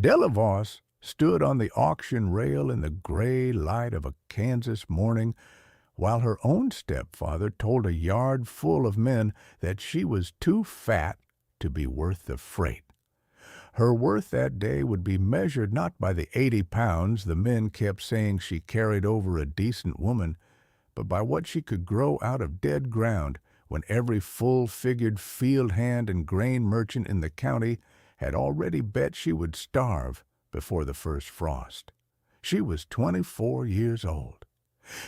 Della Voss stood on the auction rail in the gray light of a Kansas morning while her own stepfather told a yard full of men that she was too fat to be worth the freight. Her worth that day would be measured not by the 80 pounds the men kept saying she carried over a decent woman, but by what she could grow out of dead ground when every full-figured field hand and grain merchant in the county had already bet she would starve before the first frost. She was 24 years old.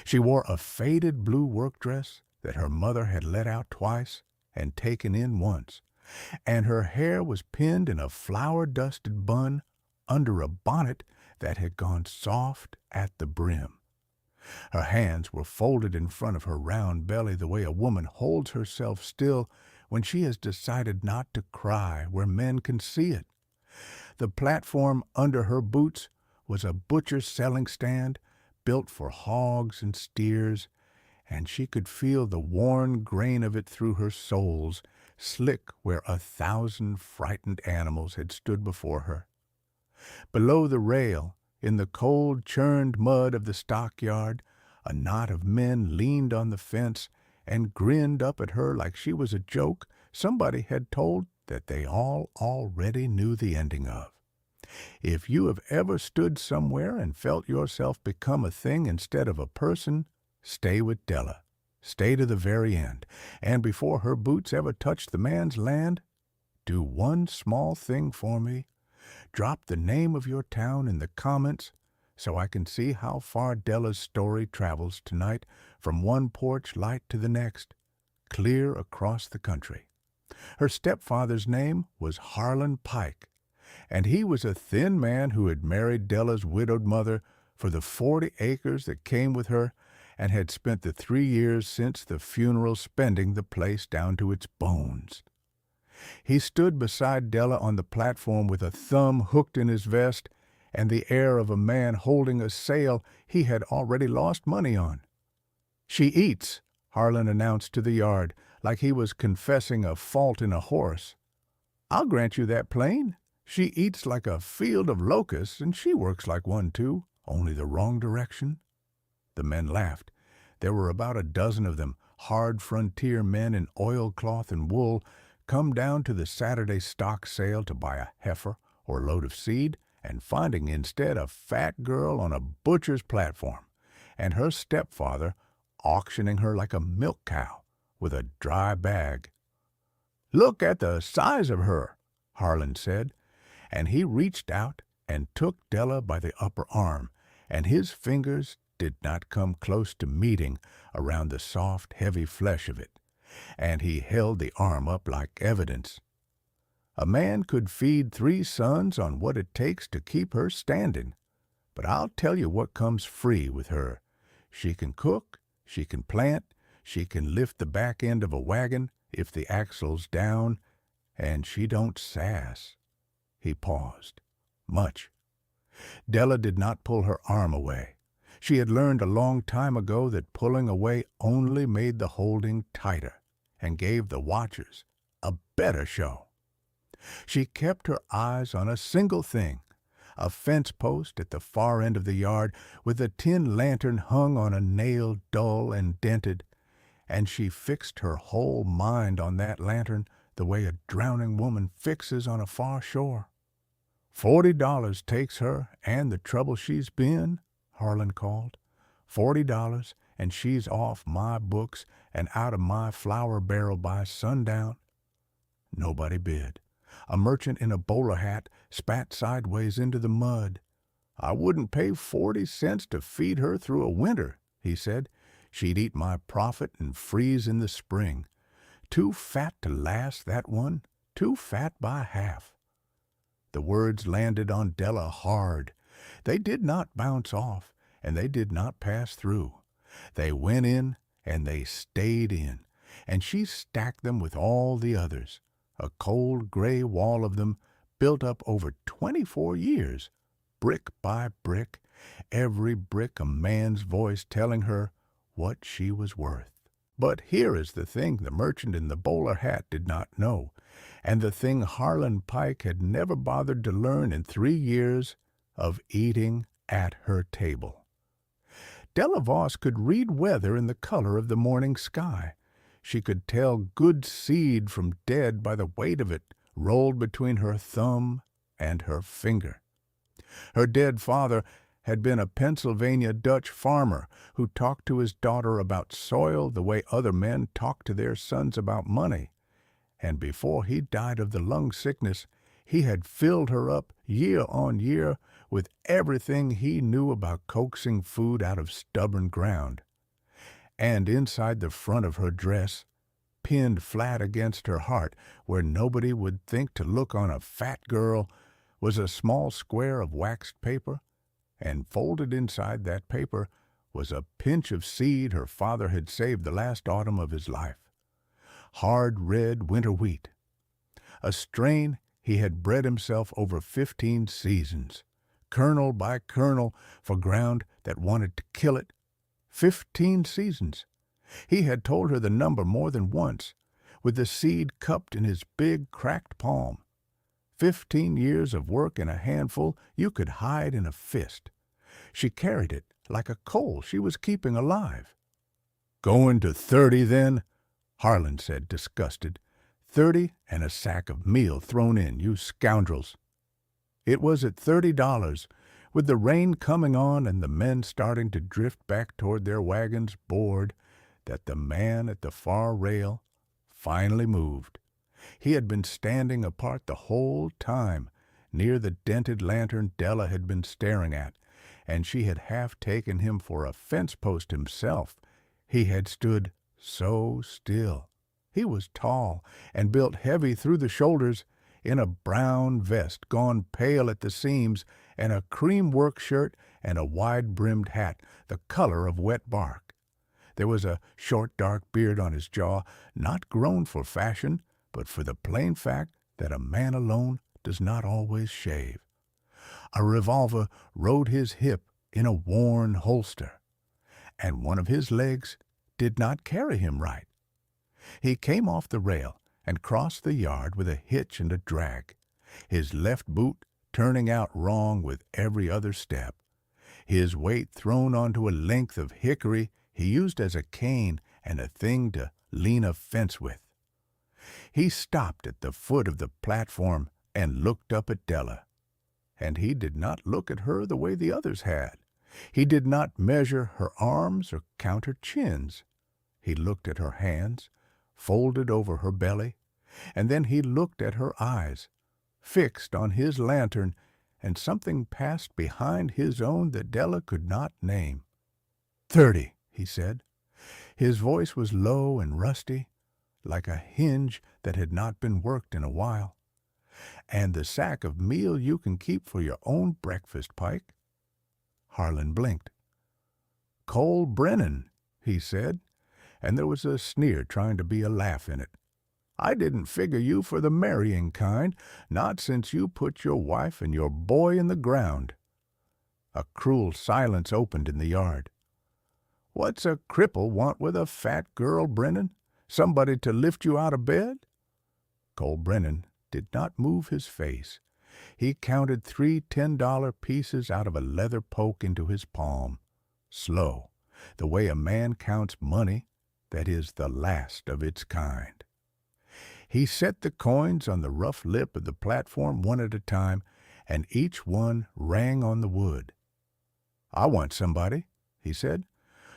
She wore a faded blue work dress that her mother had let out twice and taken in once, and her hair was pinned in a flour-dusted bun under a bonnet that had gone soft at the brim. Her hands were folded in front of her round belly the way a woman holds herself still when she has decided not to cry where men can see it. The platform under her boots was a butcher's selling stand built for hogs and steers, and she could feel the worn grain of it through her soles, slick where 1,000 frightened animals had stood before her. Below the rail, in the cold, churned mud of the stockyard, a knot of men leaned on the fence and grinned up at her like she was a joke somebody had told that they all already knew the ending of. If you have ever stood somewhere and felt yourself become a thing instead of a person, stay with Della. Stay to the very end, and before her boots ever touch the man's land, do one small thing for me. Drop the name of your town in the comments so I can see how far Della's story travels tonight from one porch light to the next, clear across the country. Her stepfather's name was Harlan Pike, and he was a thin man who had married Della's widowed mother for the 40 acres that came with her and had spent the 3 years since the funeral spending the place down to its bones. He stood beside Della on the platform with a thumb hooked in his vest and the air of a man holding a sale he had already lost money on. "She eats," Harlan announced to the yard, like he was confessing a fault in a horse. "I'll grant you that plain. She eats like a field of locusts, and she works like one, too, only the wrong direction." The men laughed. There were about a dozen of them, hard frontier men in oilcloth and wool, come down to the Saturday stock sale to buy a heifer or load of seed, and finding instead a fat girl on a butcher's platform, and her stepfather auctioning her like a milk cow with a dry bag. "Look at the size of her," Harlan said, and he reached out and took Della by the upper arm, and his fingers did not come close to meeting around the soft, heavy flesh of it, and he held the arm up like evidence. A man could feed 3 sons on what it takes to keep her standing, but I'll tell you what comes free with her. She can cook, she can plant, she can lift the back end of a wagon if the axle's down, and she don't sass. He paused. Much. Della did not pull her arm away. She had learned a long time ago that pulling away only made the holding tighter and gave the watchers a better show. She kept her eyes on a single thing, a fence post at the far end of the yard with a tin lantern hung on a nail dull and dented, and she fixed her whole mind on that lantern the way a drowning woman fixes on a far shore. $40 takes her and the trouble she's been, Harlan called. $40, and she's off my books and out of my flour barrel by sundown. Nobody bid. A merchant in a bowler hat spat sideways into the mud. "I wouldn't pay 40 cents to feed her through a winter," he said. "She'd eat my profit and freeze in the spring. Too fat to last, that one. Too fat by half." The words landed on Della hard. They did not bounce off, and they did not pass through. They went in, and they stayed in, and she stacked them with all the others, a cold gray wall of them built up over 24 years, brick by brick, every brick a man's voice telling her what she was worth. But here is the thing the merchant in the bowler hat did not know, and the thing Harlan Pike had never bothered to learn in 3 years of eating at her table. Della Voss could read weather in the color of the morning sky. She could tell good seed from dead by the weight of it rolled between her thumb and her finger. Her dead father had been a Pennsylvania Dutch farmer who talked to his daughter about soil the way other men talked to their sons about money. And before he died of the lung sickness, he had filled her up year on year with everything he knew about coaxing food out of stubborn ground. And inside the front of her dress, pinned flat against her heart where nobody would think to look on a fat girl, was a small square of waxed paper, and folded inside that paper was a pinch of seed her father had saved the last autumn of his life. Hard red winter wheat. A strain he had bred himself over 15 seasons, kernel by kernel, for ground that wanted to kill it. 15 seasons. He had told her the number more than once, with the seed cupped in his big, cracked palm. 15 years of work in a handful you could hide in a fist. She carried it like a coal she was keeping alive. "Going to 30, then?" Harlan said, disgusted. 30 and a sack of meal thrown in, you scoundrels. It was at $30, with the rain coming on and the men starting to drift back toward their wagons, bored, that the man at the far rail finally moved. He had been standing apart the whole time, near the dented lantern Della had been staring at, and she had half taken him for a fence post himself. He had stood so still. He was tall and built heavy through the shoulders, in a brown vest gone pale at the seams, and a cream work shirt and a wide-brimmed hat, the color of wet bark. There was a short dark beard on his jaw, not grown for fashion, but for the plain fact that a man alone does not always shave. A revolver rode his hip in a worn holster, and one of his legs did not carry him right. He came off the rail and crossed the yard with a hitch and a drag, his left boot turning out wrong with every other step, his weight thrown onto a length of hickory he used as a cane and a thing to lean a fence with. He stopped at the foot of the platform and looked up at Della. And he did not look at her the way the others had. He did not measure her arms or count her chins. He looked at her hands, folded over her belly, and then he looked at her eyes, fixed on his lantern, and something passed behind his own that Della could not name. 30, he said. His voice was low and rusty, like a hinge that had not been worked in a while. And the sack of meal you can keep for your own breakfast, Pike. Harlan blinked. Cole Brennan, he said, and there was a sneer trying to be a laugh in it. I didn't figure you for the marrying kind, not since you put your wife and your boy in the ground. A cruel silence opened in the yard. What's a cripple want with a fat girl, Brennan? Somebody to lift you out of bed? Cole Brennan did not move his face. He counted 3 $10 pieces out of a leather poke into his palm, slow, the way a man counts money that is the last of its kind. He set the coins on the rough lip of the platform one at a time, and each one rang on the wood. I want somebody, he said.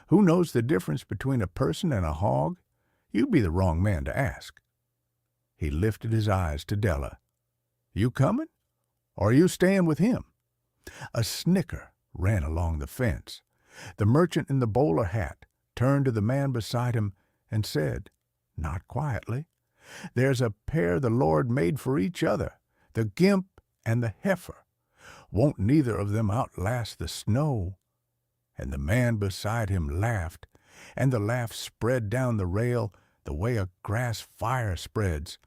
Who knows the difference between a person and a hog? You'd be the wrong man to ask. He lifted his eyes to Della. You coming? Or are you staying with him? A snicker ran along the fence. The merchant in the bowler hat turned to the man beside him and said, not quietly, There's a pair the Lord made for each other, the gimp and the heifer. Won't neither of them outlast the snow? And the man beside him laughed, and the laugh spread down the rail the way a grass fire spreads,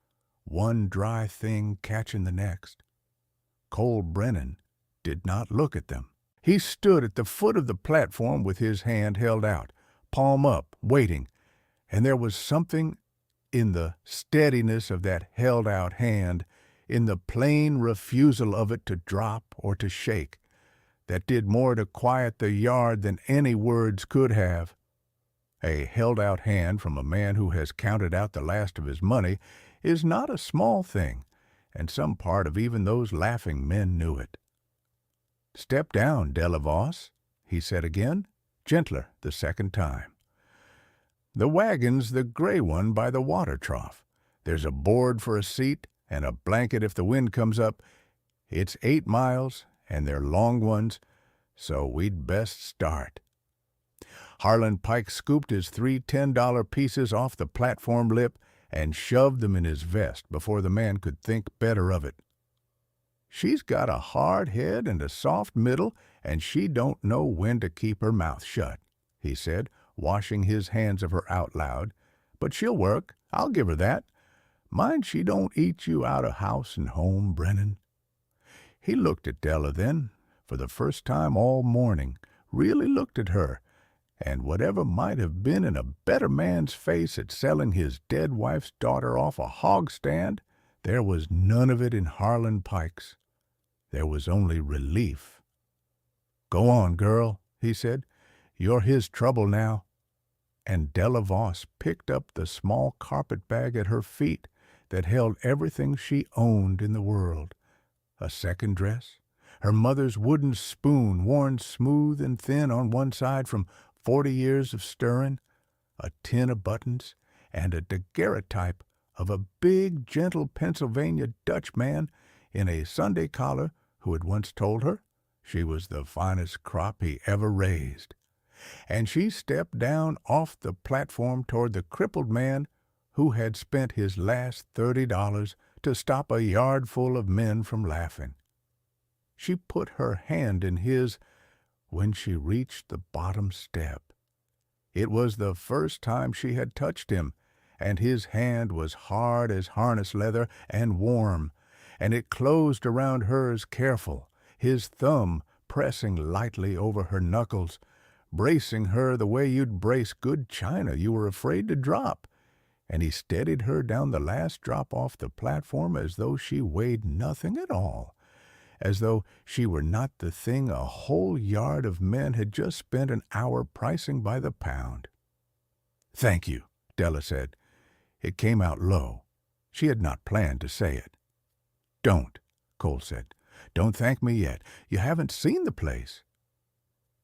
one dry thing catching the next. Cole Brennan did not look at them. He stood at the foot of the platform with his hand held out, palm up, waiting, And there was something in the steadiness of that held-out hand, in the plain refusal of it to drop or to shake, that did more to quiet the yard than any words could have. A held-out hand from a man who has counted out the last of his money is not a small thing, and some part of even those laughing men knew it. "Step down, Della Voss," he said again, gentler the second time. "The wagon's the gray one by the water trough. There's a board for a seat and a blanket if the wind comes up. It's 8 miles, and they're long ones, so we'd best start." Harlan Pike scooped his 3 $10 pieces off the platform lip and shoved them in his vest before the man could think better of it. "She's got a hard head and a soft middle, and she don't know when to keep her mouth shut," he said, washing his hands of her out loud. "But she'll work, I'll give her that. Mind she don't eat you out of house and home, Brennan." He looked at Della then, for the first time all morning, really looked at her, and whatever might have been in a better man's face at selling his dead wife's daughter off a hog stand, there was none of it in Harlan Pike's. There was only relief. "Go on, girl," he said. "You're his trouble now." And Della Voss picked up the small carpet bag at her feet that held everything she owned in the world. A second dress, her mother's wooden spoon worn smooth and thin on one side from 40 years of stirring, a tin of buttons, and a daguerreotype of a big, gentle Pennsylvania Dutch man in a Sunday collar who had once told her she was the finest crop he ever raised. And she stepped down off the platform toward the crippled man who had spent his last $30 to stop a yard full of men from laughing. She put her hand in his when she reached the bottom step. It was the first time she had touched him, and his hand was hard as harness leather and warm, and it closed around hers careful, his thumb pressing lightly over her knuckles, bracing her the way you'd brace good china you were afraid to drop, and he steadied her down the last drop off the platform as though she weighed nothing at all, as though she were not the thing a whole yard of men had just spent an hour pricing by the pound. "Thank you," Della said. It came out low. She had not planned to say it. "Don't," Cole said. "Don't thank me yet. You haven't seen the place."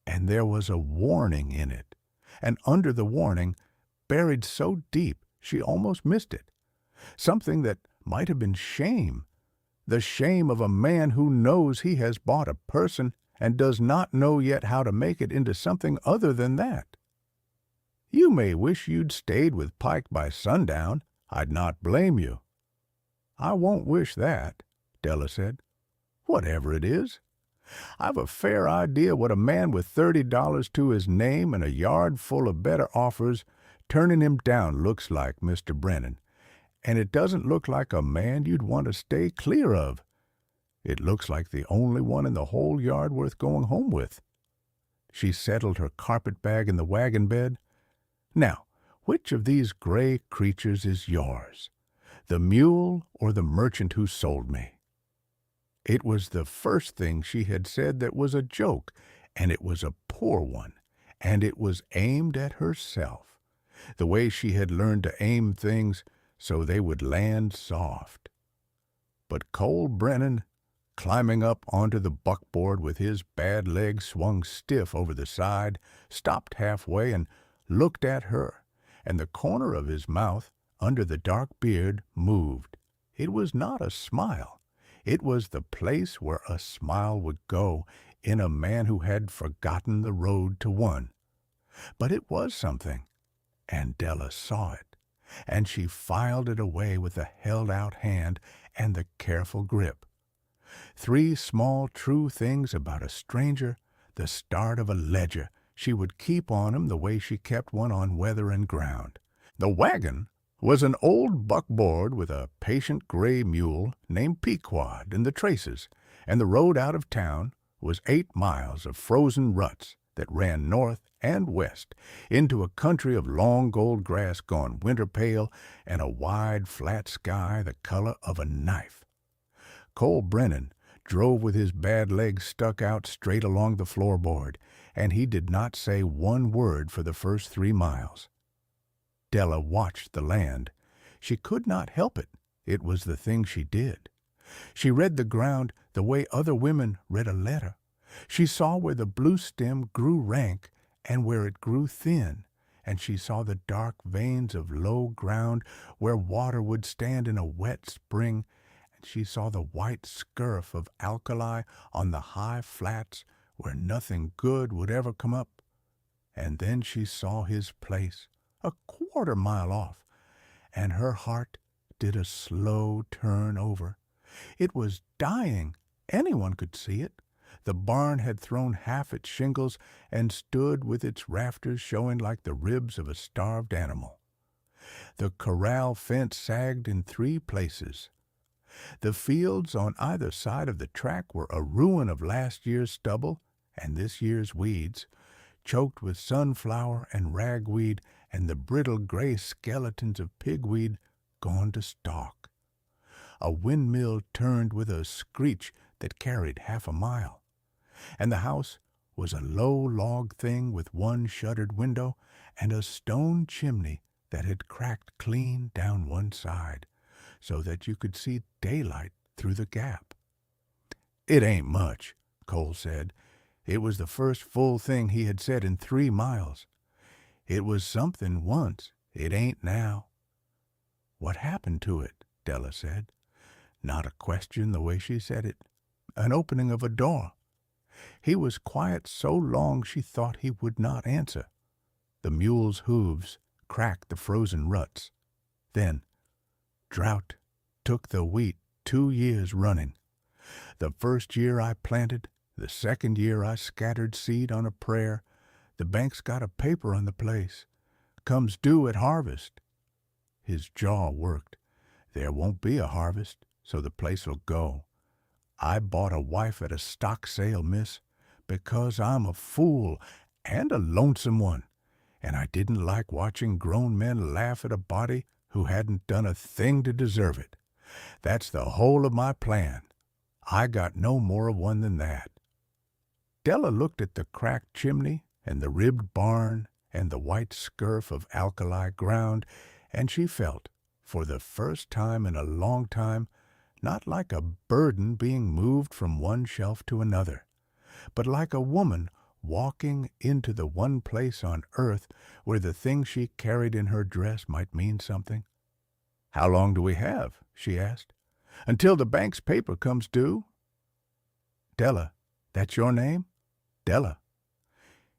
And there was a warning in it, and under the warning, buried so deep she almost missed it, something that might have been shame, the shame of a man who knows he has bought a person and does not know yet how to make it into something other than that. "You may wish you'd stayed with Pike by sundown. I'd not blame you." "I won't wish that," Della said. "Whatever it is. I've a fair idea what a man with $30 to his name and a yard full of better offers turning him down looks like, Mr. Brennan. And it doesn't look like a man you'd want to stay clear of. It looks like the only one in the whole yard worth going home with." She settled her carpet-bag in the wagon bed. "Now, which of these gray creatures is yours? The mule or the merchant who sold me?" It was the first thing she had said that was a joke, and it was a poor one, and it was aimed at herself, the way she had learned to aim things so they would land soft. But Cole Brennan, climbing up onto the buckboard with his bad leg swung stiff over the side, stopped halfway and looked at her, and the corner of his mouth, under the dark beard, moved. It was not a smile. It was the place where a smile would go in a man who had forgotten the road to one. But it was something, and Della saw it, and she filed it away with the held-out hand and the careful grip. 3 small true things about a stranger, the start of a ledger. She would keep on him the way she kept one on weather and ground. The wagon was an old buckboard with a patient gray mule named Pequod in the traces, and the road out of town was 8 miles of frozen ruts that ran north and west into a country of long gold grass gone winter pale and a wide flat sky the color of a knife. Cole Brennan drove with his bad legs stuck out straight along the floorboard, and he did not say one word for the first 3 miles. Della watched the land. She could not help it. It was the thing she did. She read the ground the way other women read a letter. She saw where the blue stem grew rank and where it grew thin, and she saw the dark veins of low ground where water would stand in a wet spring, and she saw the white scurf of alkali on the high flats where nothing good would ever come up. And then she saw his place, a quarter-mile off, and her heart did a slow turn over. It was dying. Anyone could see it. The barn had thrown half its shingles and stood with its rafters showing like the ribs of a starved animal. The corral fence sagged in 3 places. The fields on either side of the track were a ruin of last year's stubble and this year's weeds, choked with sunflower and ragweed and the brittle gray skeletons of pigweed gone to stalk. A windmill turned with a screech that carried half a mile, and the house was a low log thing with 1 shuttered window and a stone chimney that had cracked clean down one side, so that you could see daylight through the gap. "It ain't much," Cole said. It was the first full thing he had said in 3 miles. "It was something once. It ain't now." "What happened to it?" Della said. Not a question the way she said it. An opening of a door. He was quiet so long she thought he would not answer. The mule's hooves cracked the frozen ruts. Then, drought took the wheat 2 years running. The first year I planted, the second year I scattered seed on a prayer. The bank's got a paper on the place. Comes due at harvest. His jaw worked. There won't be a harvest, so the place'll go. I bought a wife at a stock sale, miss, because I'm a fool and a lonesome one, and I didn't like watching grown men laugh at a body who hadn't done a thing to deserve it. That's the whole of my plan. I got no more of one than that." Della looked at the cracked chimney and the ribbed barn and the white scurf of alkali ground, and she felt, for the first time in a long time, not like a burden being moved from one shelf to another, but like a woman walking into the one place on earth where the thing she carried in her dress might mean something. "How long do we have?" she asked. "Until the bank's paper comes due?" "Della, that's your name?" "Della."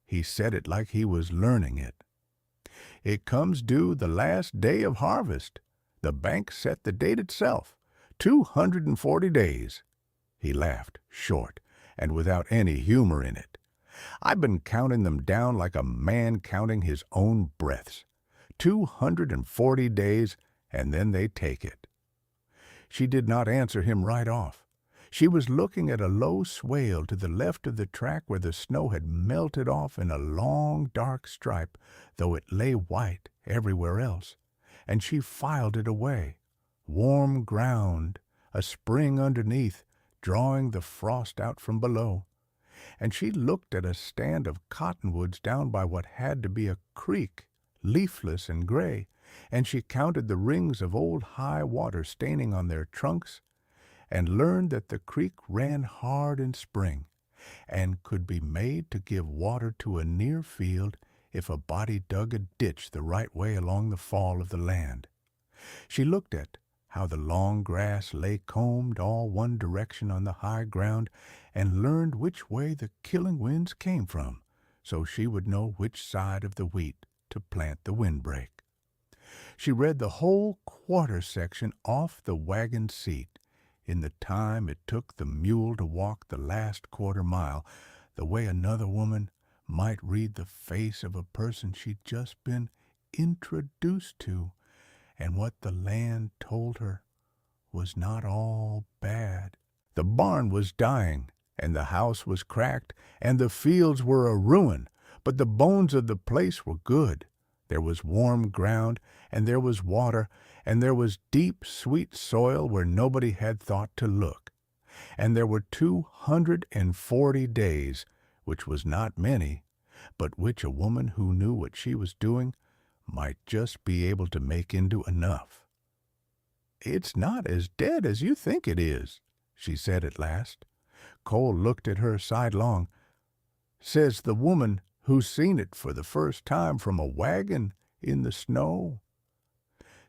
He said it like he was learning it. "It comes due the last day of harvest. The bank set the date itself, 240 days. He laughed, short, and without any humor in it. "I've been counting them down like a man counting his own breaths. 240 days, and then they take it." She did not answer him right off. She was looking at a low swale to the left of the track where the snow had melted off in a long, dark stripe, though it lay white everywhere else, and she filed it away. Warm ground, a spring underneath, drawing the frost out from below. And she looked at a stand of cottonwoods down by what had to be a creek, leafless and gray, and she counted the rings of old high water staining on their trunks, and learned that the creek ran hard in spring, and could be made to give water to a near field if a body dug a ditch the right way along the fall of the land. She looked at how the long grass lay combed all one direction on the high ground, and learned which way the killing winds came from, so she would know which side of the wheat to plant the windbreak. She read the whole quarter section off the wagon seat in the time it took the mule to walk the last quarter mile, the way another woman might read the face of a person she'd just been introduced to, and what the land told her was not all bad. The barn was dying, and the house was cracked, and the fields were a ruin, but the bones of the place were good. There was warm ground, and there was water, and there was deep, sweet soil where nobody had thought to look. And there were 240 days, which was not many, but which a woman who knew what she was doing might just be able to make into enough. "It's not as dead as you think it is," she said at last. Cole looked at her sidelong. "Says the woman who's seen it for the first time from a wagon in the snow."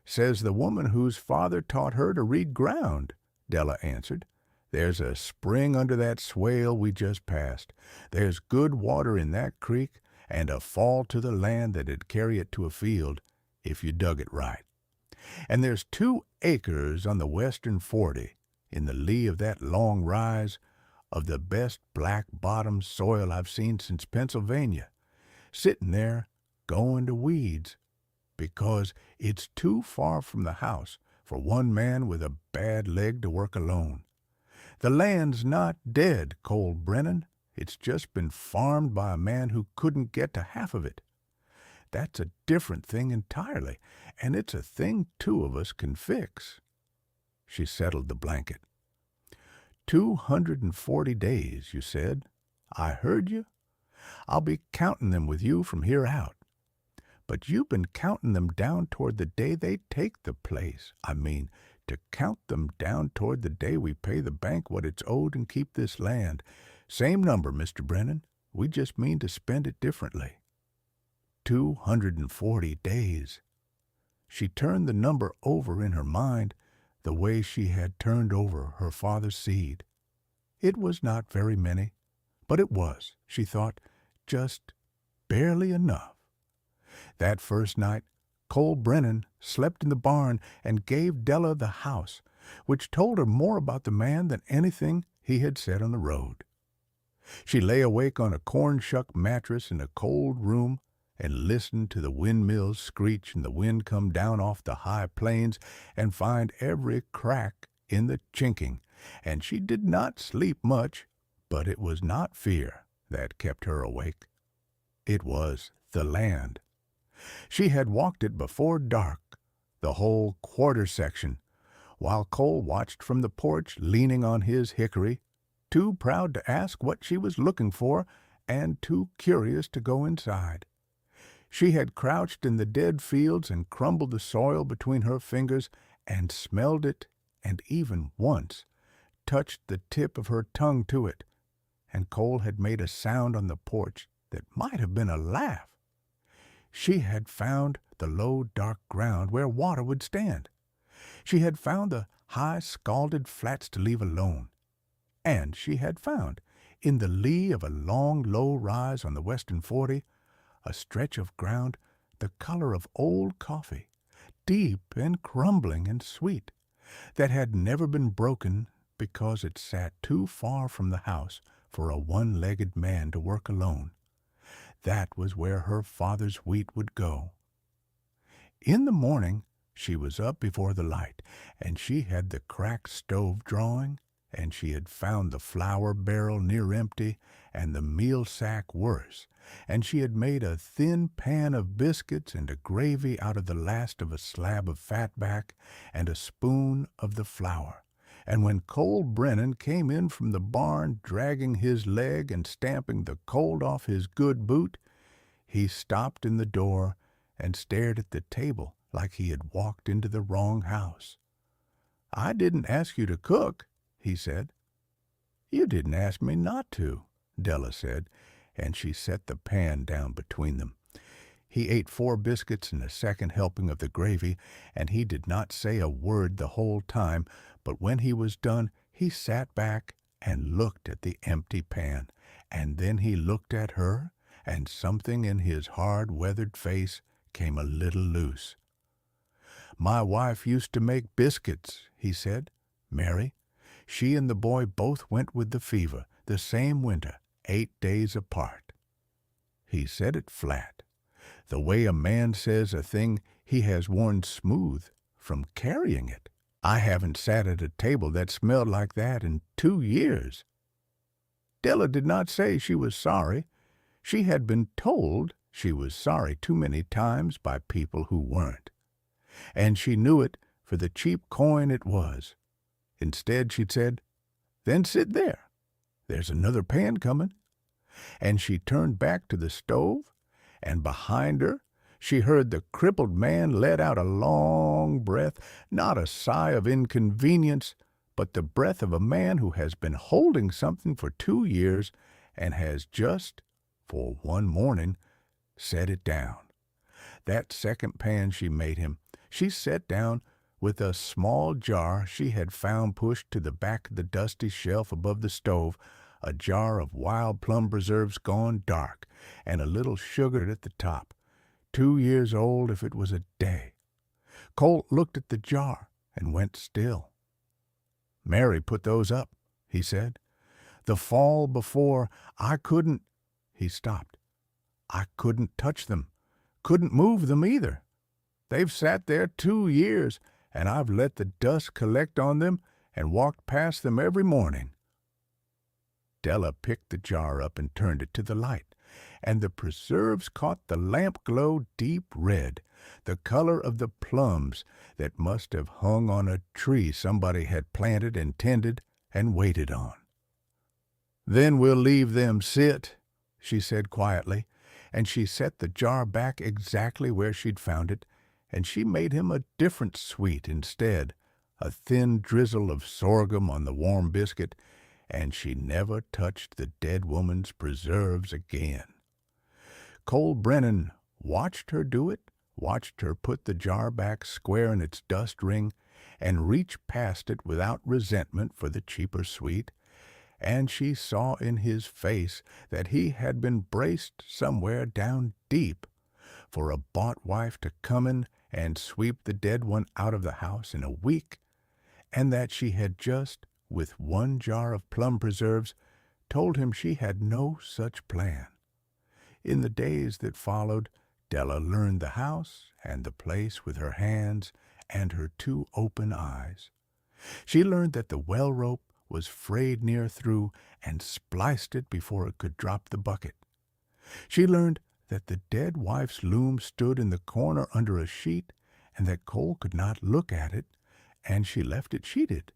"Says the woman whose father taught her to read ground," Della answered. "There's a spring under that swale we just passed. There's good water in that creek, and a fall to the land that'd carry it to a field, if you dug it right. And there's 2 acres on the western 40, in the lee of that long rise, of the best black-bottom soil I've seen since Pennsylvania, sitting there going to weeds, because it's too far from the house for one man with a bad leg to work alone. The land's not dead, Cole Brennan. It's just been farmed by a man who couldn't get to half of it. That's a different thing entirely, and it's a thing 2 of us can fix." She settled the blanket. 240 days, you said. I heard you. I'll be counting them with you from here out. But you've been counting them down toward the day they take the place. I mean, to count them down toward the day we pay the bank what it's owed and keep this land. Same number, Mr. Brennan. We just mean to spend it differently. 240 days. She turned the number over in her mind the way she had turned over her father's seed. It was not very many, but it was, she thought, just barely enough. That first night, Cole Brennan slept in the barn and gave Della the house, which told her more about the man than anything he had said on the road. She lay awake on a corn-shuck mattress in a cold room and listened to the windmills screech and the wind come down off the high plains and find every crack in the chinking, and she did not sleep much, but it was not fear that kept her awake. It was the land. She had walked it before dark, the whole quarter section, while Cole watched from the porch leaning on his hickory, too proud to ask what she was looking for and too curious to go inside. She had crouched in the dead fields and crumbled the soil between her fingers and smelled it, and even once touched the tip of her tongue to it, and Cole had made a sound on the porch that might have been a laugh. She had found the low, dark ground where water would stand. She had found the high, scalded flats to leave alone. And she had found, in the lee of a long, low rise on the western 40, a stretch of ground the color of old coffee, deep and crumbling and sweet, that had never been broken because it sat too far from the house for a one-legged man to work alone. That was where her father's wheat would go. In the morning she was up before the light, and she had the cracked stove drawing, and she had found the flour barrel near empty, and the meal sack worse, and she had made a thin pan of biscuits and a gravy out of the last of a slab of fatback and a spoon of the flour. And when Cole Brennan came in from the barn dragging his leg and stamping the cold off his good boot, he stopped in the door and stared at the table like he had walked into the wrong house. "I didn't ask you to cook," he said. "You didn't ask me not to," Della said, and she set the pan down between them. He ate 4 biscuits and a second helping of the gravy, and he did not say a word the whole time, but when he was done he sat back and looked at the empty pan, and then he looked at her, and something in his hard-weathered face came a little loose. "My wife used to make biscuits," he said. "Mary. She and the boy both went with the fever, the same winter, 8 days apart." He said it flat, the way a man says a thing he has worn smooth from carrying it. "I haven't sat at a table that smelled like that in 2 years. Della did not say she was sorry. She had been told she was sorry too many times by people who weren't. And she knew it for the cheap coin it was. Instead, she'd said, "Then sit there. There's another pan coming." And she turned back to the stove, and behind her she heard the crippled man let out a long breath, not a sigh of inconvenience, but the breath of a man who has been holding something for 2 years and has just, for one morning, set it down. That second pan she made him, she set down with a small jar she had found pushed to the back of the dusty shelf above the stove, a jar of wild plum preserves gone dark, and a little sugar at the top. 2 years old if it was a day. Colt looked at the jar and went still. "Mary put those up," he said. "The fall before, I couldn't—" He stopped. "I couldn't touch them. Couldn't move them either. They've sat there 2 years, and I've let the dust collect on them and walked past them every morning." Della picked the jar up and turned it to the light, and the preserves caught the lamp glow deep red, the color of the plums that must have hung on a tree somebody had planted and tended and waited on. "Then we'll leave them sit," she said quietly, and she set the jar back exactly where she'd found it, and she made him a different sweet instead, a thin drizzle of sorghum on the warm biscuit, and she never touched the dead woman's preserves again. Cole Brennan watched her do it, watched her put the jar back square in its dust ring, and reach past it without resentment for the cheaper sweet, and she saw in his face that he had been braced somewhere down deep for a bought wife to come in and sweep the dead one out of the house in a week, and that she had just, with one jar of plum preserves, told him she had no such plan. In the days that followed, Della learned the house and the place with her hands and her 2 open eyes. She learned that the well rope was frayed near through and spliced it before it could drop the bucket. She learned that the dead wife's loom stood in the corner under a sheet and that Cole could not look at it, and she left it sheeted.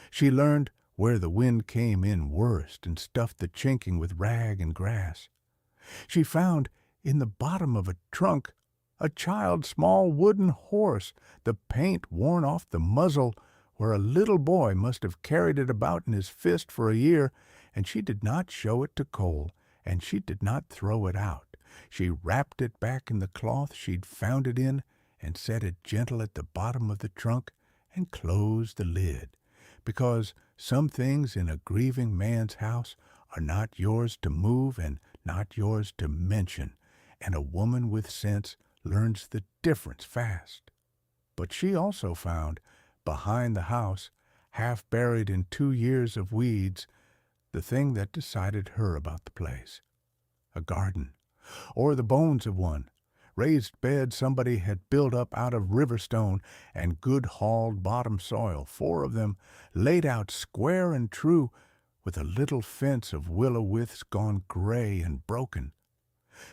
She learned where the wind came in worst and stuffed the chinking with rag and grass. She found in the bottom of a trunk a child's small wooden horse, the paint worn off the muzzle, where a little boy must have carried it about in his fist for a year, and she did not show it to Cole, and she did not throw it out. She wrapped it back in the cloth she'd found it in, and set it gentle at the bottom of the trunk, and closed the lid, because some things in a grieving man's house are not yours to move and not yours to mention, and a woman with sense learns the difference fast. But she also found, behind the house, half buried in 2 years of weeds, the thing that decided her about the place. A garden, or the bones of one, raised beds somebody had built up out of river stone, and good hauled bottom soil, 4 of them, laid out square and true, with a little fence of willow withes gone gray and broken.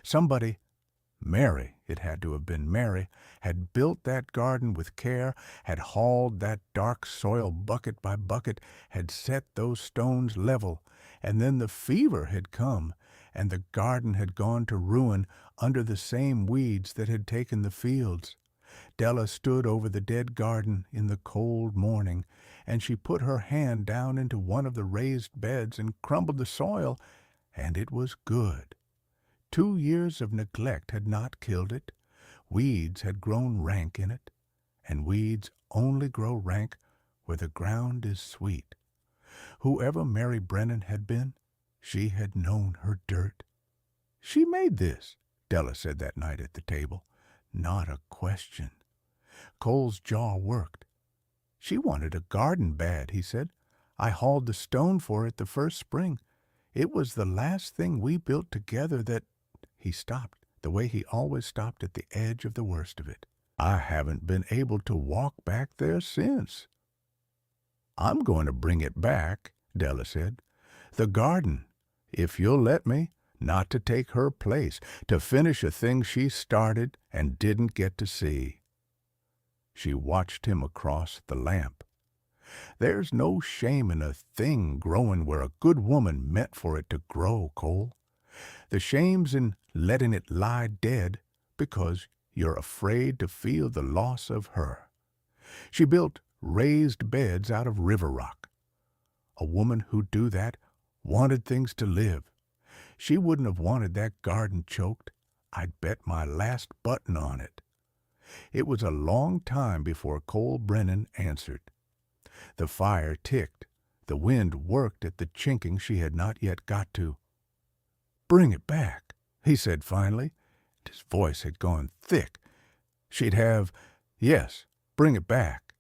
Somebody, Mary, it had to have been Mary, had built that garden with care, had hauled that dark soil bucket by bucket, had set those stones level, and then the fever had come, and the garden had gone to ruin under the same weeds that had taken the fields. Della stood over the dead garden in the cold morning, and she put her hand down into one of the raised beds and crumbled the soil, and it was good. 2 years of neglect had not killed it. Weeds had grown rank in it, and weeds only grow rank where the ground is sweet. Whoever Mary Brennan had been, she had known her dirt. "She made this," Della said that night at the table. Not a question. Cole's jaw worked. "She wanted a garden bad," he said. "I hauled the stone for it the first spring. It was the last thing we built together that—" He stopped, the way he always stopped at the edge of the worst of it. "I haven't been able to walk back there since." "I'm going to bring it back," Della said. "The garden, if you'll let me, not to take her place, to finish a thing she started and didn't get to see." She watched him across the lamp. "There's no shame in a thing growing where a good woman meant for it to grow, Cole. The shame's in letting it lie dead because you're afraid to feel the loss of her." She built raised beds out of river rock. A woman who'd do that wanted things to live. She wouldn't have wanted that garden choked. I'd bet my last button on it. It was a long time before Cole Brennan answered. The fire ticked. The wind worked at the chinking she had not yet got to. "Bring it back," he said finally. His voice had gone thick. She'd have, "Yes, bring it back."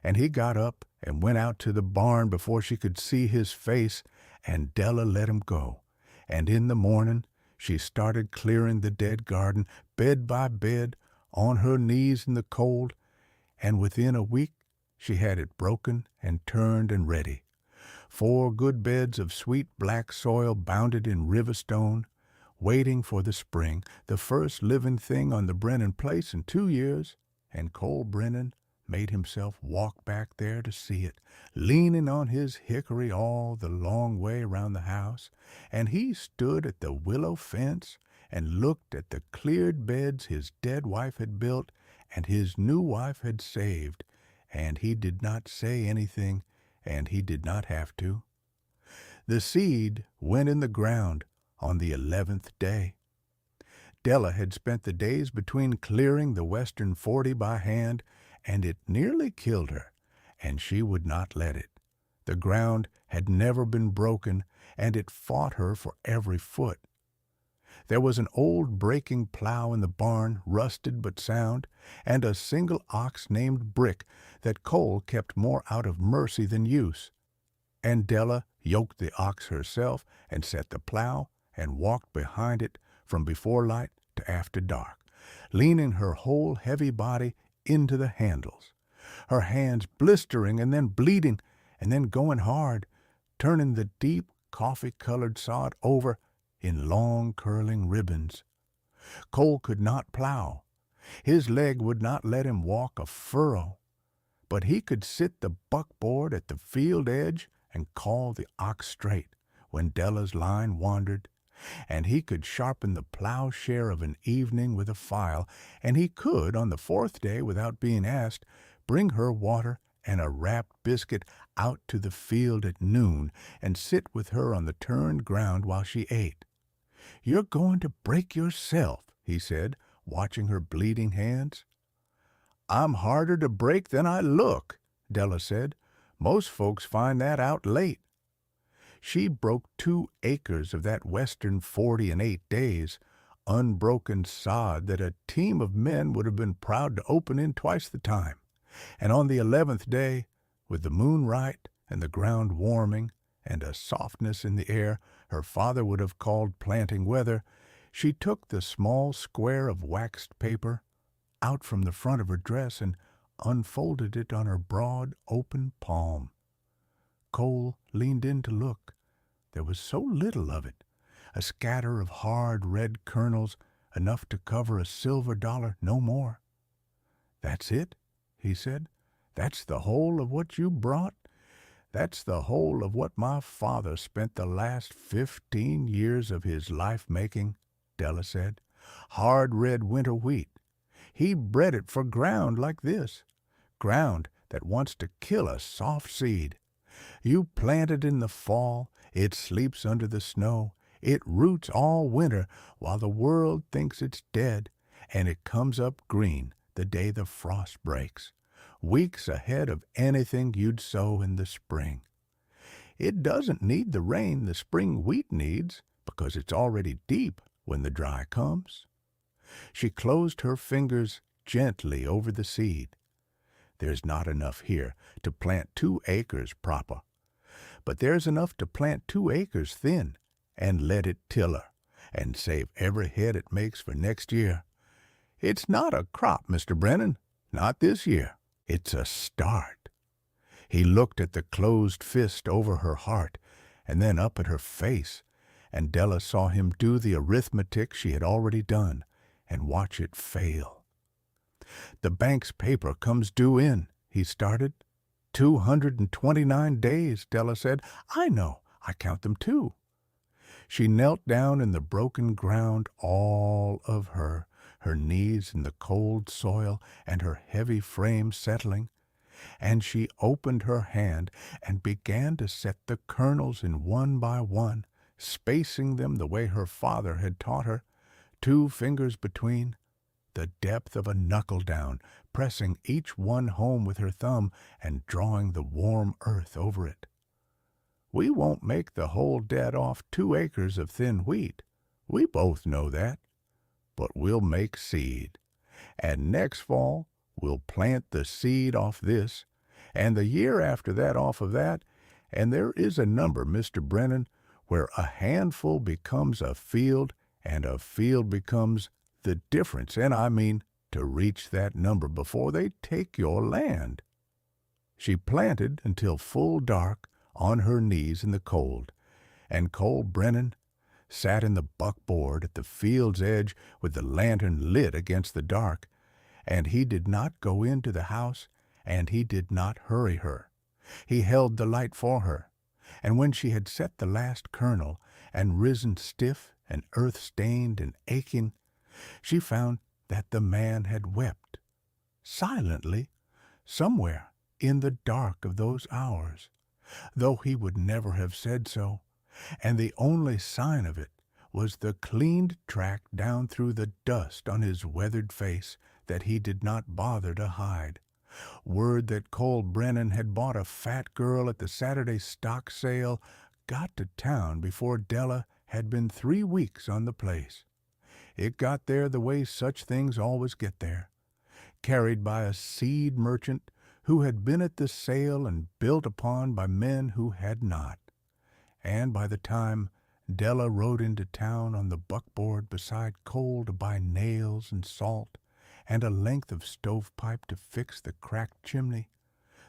And he got up and went out to the barn before she could see his face, and Della let him go. And in the morning she started clearing the dead garden, bed by bed, on her knees in the cold, and within a week she had it broken and turned and ready. 4 good beds of sweet black soil bounded in river stone, waiting for the spring, the first living thing on the Brennan place in 2 years, and Cole Brennan made himself walk back there to see it, leaning on his hickory all the long way round the house, and he stood at the willow fence and looked at the cleared beds his dead wife had built and his new wife had saved, and he did not say anything, and he did not have to. The seed went in the ground on the 11th day. Della had spent the days between clearing the western 40 by hand, and it nearly killed her, and she would not let it. The ground had never been broken, and it fought her for every foot. There was an old breaking plow in the barn, rusted but sound, and a single ox named Brick that Cole kept more out of mercy than use. And Della yoked the ox herself and set the plow and walked behind it from before light to after dark, leaning her whole heavy body into the handles, her hands blistering and then bleeding and then going hard, turning the deep coffee-colored sod over in long curling ribbons. Cole could not plow. His leg would not let him walk a furrow, but he could sit the buckboard at the field edge and call the ox straight when Della's line wandered, and he could sharpen the plowshare of an evening with a file, and he could, on the 4th day, without being asked, bring her water and a wrapped biscuit out to the field at noon and sit with her on the turned ground while she ate. "You're going to break yourself," he said, watching her bleeding hands. "I'm harder to break than I look," Della said. "Most folks find that out late." She broke 2 acres of that western 40 in 8 days, unbroken sod that a team of men would have been proud to open in twice the time. And on the 11th day, with the moon right and the ground warming and a softness in the air her father would have called planting weather, she took the small square of waxed paper out from the front of her dress and unfolded it on her broad, open palm. Cole leaned in to look. There was so little of it, a scatter of hard red kernels, enough to cover a silver dollar, no more. "That's it," he said. "That's the whole of what you brought? That's the whole of what my father spent the last 15 years of his life making," Della said. "Hard red winter wheat. He bred it for ground like this, ground that wants to kill a soft seed. You plant it in the fall, it sleeps under the snow, it roots all winter while the world thinks it's dead, and it comes up green the day the frost breaks, weeks ahead of anything you'd sow in the spring. It doesn't need the rain the spring wheat needs, because it's already deep when the dry comes." She closed her fingers gently over the seed. "There's not enough here to plant 2 acres proper, but there's enough to plant 2 acres thin and let it tiller, and save every head it makes for next year. It's not a crop, Mr. Brennan, not this year. It's a start." He looked at the closed fist over her heart, and then up at her face, and Della saw him do the arithmetic she had already done and watch it fail. "The bank's paper comes due in," he started. 229 days, Della said. "I know. I count them too." She knelt down in the broken ground, all of her knees in the cold soil and her heavy frame settling, and she opened her hand and began to set the kernels in one by one, spacing them the way her father had taught her, 2 fingers between, the depth of a knuckle down, pressing each one home with her thumb and drawing the warm earth over it. "We won't make the whole debt off 2 acres of thin wheat. We both know that. But we'll make seed. And next fall we'll plant the seed off this, and the year after that off of that, and there is a number, Mr. Brennan, where a handful becomes a field, and a field becomes the difference, and I mean to reach that number before they take your land." She planted until full dark, on her knees in the cold, and Cole Brennan sat in the buckboard at the field's edge with the lantern lit against the dark, and he did not go into the house, and he did not hurry her. He held the light for her, and when she had set the last kernel and risen stiff and earth-stained and aching, she found that the man had wept, silently, somewhere in the dark of those hours, though he would never have said so, and the only sign of it was the cleaned track down through the dust on his weathered face that he did not bother to hide. Word that Cole Brennan had bought a fat girl at the Saturday stock sale got to town before Della had been 3 weeks on the place. It got there the way such things always get there, carried by a seed merchant who had been at the sale and built upon by men who had not. And by the time Della rode into town on the buckboard beside Cole to buy nails and salt and a length of stovepipe to fix the cracked chimney,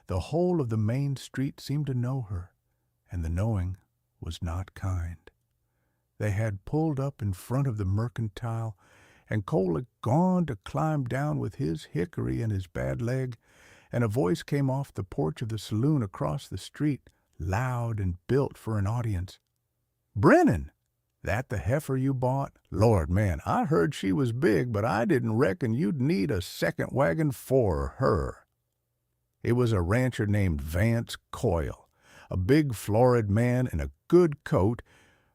the whole of the main street seemed to know her, and the knowing was not kind. They had pulled up in front of the Mercantile, and Cole had gone to climb down with his hickory and his bad leg, and a voice came off the porch of the saloon across the street, loud and built for an audience. "Brennan! That the heifer you bought? Lord, man, I heard she was big, but I didn't reckon you'd need a second wagon for her." It was a rancher named Vance Coyle, a big florid man in a good coat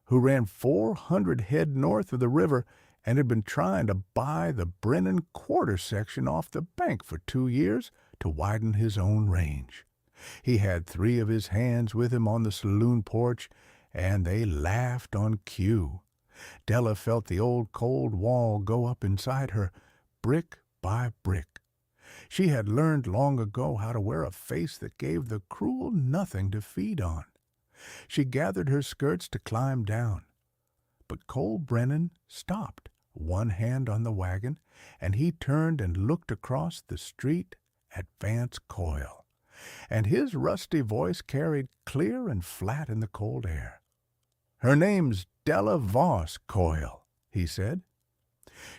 who ran 400 head north of the river and had been trying to buy the Brennan quarter section off the bank for 2 years to widen his own range. He had 3 of his hands with him on the saloon porch, and they laughed on cue. Della felt the old cold wall go up inside her, brick by brick. She had learned long ago how to wear a face that gave the cruel nothing to feed on. She gathered her skirts to climb down. But Cole Brennan stopped, one hand on the wagon, and he turned and looked across the street at Vance Coyle, and his rusty voice carried clear and flat in the cold air. "Her name's Della Voss Coyle," he said.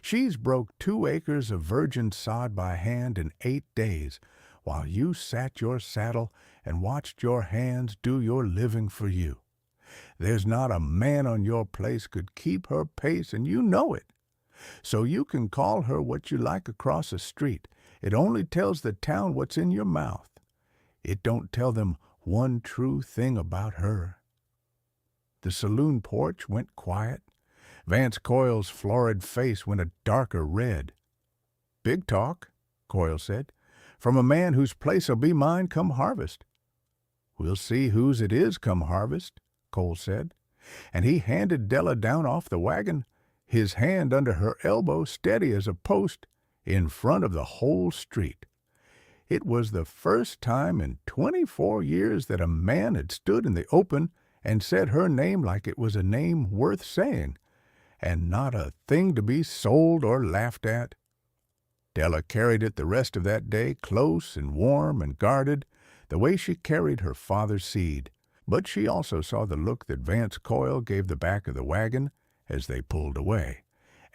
"She's broke 2 acres of virgin sod by hand in 8 days, while you sat your saddle and watched your hands do your living for you. There's not a man on your place could keep her pace, and you know it. So you can call her what you like across the street. It only tells the town what's in your mouth. It don't tell them one true thing about her." The saloon porch went quiet. Vance Coyle's florid face went a darker red. "Big talk," Coyle said, "from a man whose place'll be mine come harvest." "We'll see whose it is come harvest," Cole said, and he handed Della down off the wagon, his hand under her elbow steady as a post, in front of the whole street. It was the first time in 24 years that a man had stood in the open and said her name like it was a name worth saying, and not a thing to be sold or laughed at. Della carried it the rest of that day close and warm and guarded, the way she carried her father's seed, But she also saw the look that Vance Coyle gave the back of the wagon as they pulled away,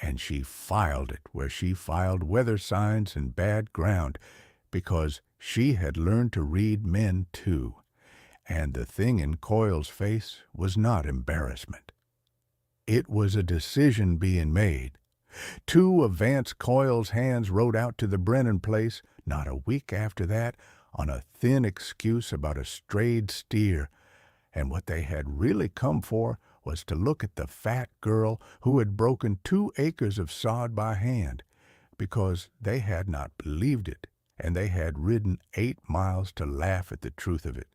and she filed it where she filed weather signs and bad ground, because she had learned to read men too, and the thing in Coyle's face was not embarrassment. It was a decision being made. Two of Vance Coyle's hands rode out to the Brennan place not a week after that on a thin excuse about a strayed steer, and what they had really come for was to look at the fat girl who had broken 2 acres of sod by hand, because they had not believed it, and they had ridden 8 miles to laugh at the truth of it.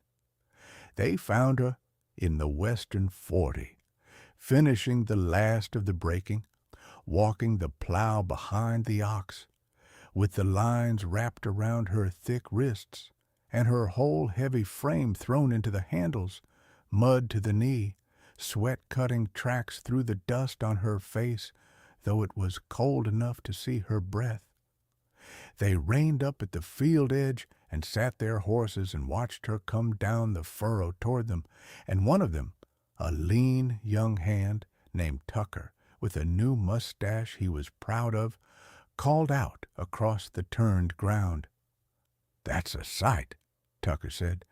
They found her in the Western 40, finishing the last of the breaking, walking the plow behind the ox, with the lines wrapped around her thick wrists, and her whole heavy frame thrown into the handles, mud to the knee, sweat-cutting tracks through the dust on her face, though it was cold enough to see her breath. They reined up at the field edge and sat their horses and watched her come down the furrow toward them, and one of them, a lean young hand named Tucker, with a new mustache he was proud of, called out across the turned ground. "That's a sight," Tucker said.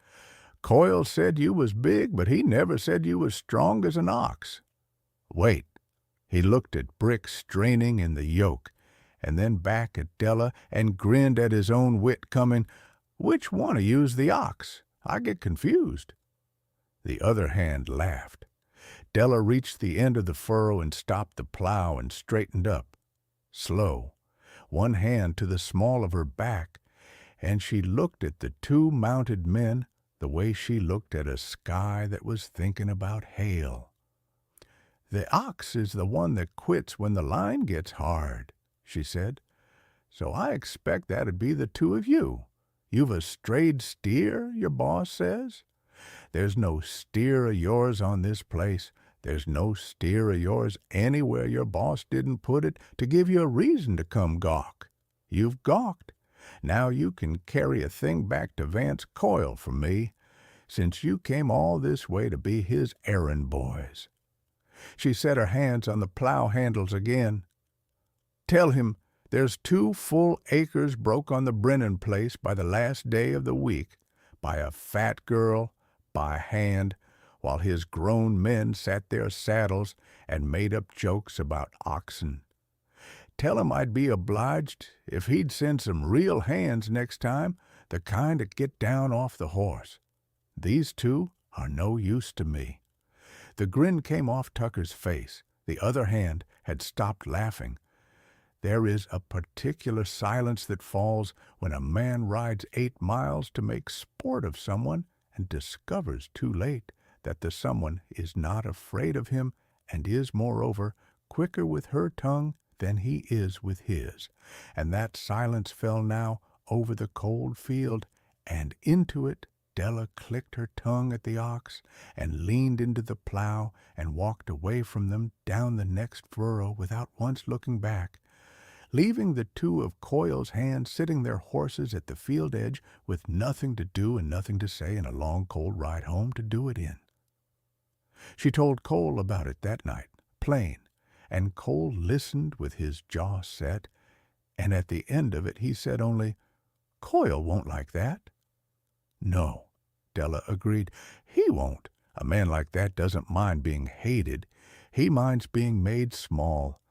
"Coyle said you was big, but he never said you was strong as an ox. Wait." He looked at Brick straining in the yoke, and then back at Della, and grinned at his own wit coming. "Which one of you's the ox? I get confused." The other hand laughed. Della reached the end of the furrow and stopped the plow and straightened up, slow, one hand to the small of her back, and she looked at the 2 mounted men the way she looked at a sky that was thinking about hail. "The ox is the one that quits when the line gets hard," she said. "So I expect that'd be the 2 of you. You've a strayed steer, your boss says? There's no steer of yours on this place. There's no steer of yours anywhere your boss didn't put it to give you a reason to come gawk. You've gawked. Now you can carry a thing back to Vance Coyle for me, since you came all this way to be his errand boys." She set her hands on the plow handles again. "Tell him there's 2 full acres broke on the Brennan place by the last day of the week, by a fat girl, by hand, while his grown men sat their saddles and made up jokes about oxen. Tell him I'd be obliged if he'd send some real hands next time, the kind that get down off the horse. These 2 are no use to me." The grin came off Tucker's face. The other hand had stopped laughing. There is a particular silence that falls when a man rides 8 miles to make sport of someone and discovers too late that the someone is not afraid of him and is, moreover, quicker with her tongue than he is with his. And that silence fell now over the cold field, and into it Della clicked her tongue at the ox and leaned into the plow and walked away from them down the next furrow without once looking back, leaving the 2 of Coyle's hands sitting their horses at the field edge with nothing to do and nothing to say and a long cold ride home to do it in. She told Cole about it that night, plain, and Cole listened with his jaw set, and at the end of it he said only, "Coyle won't like that." "No," Della agreed. "He won't. A man like that doesn't mind being hated. He minds being made small.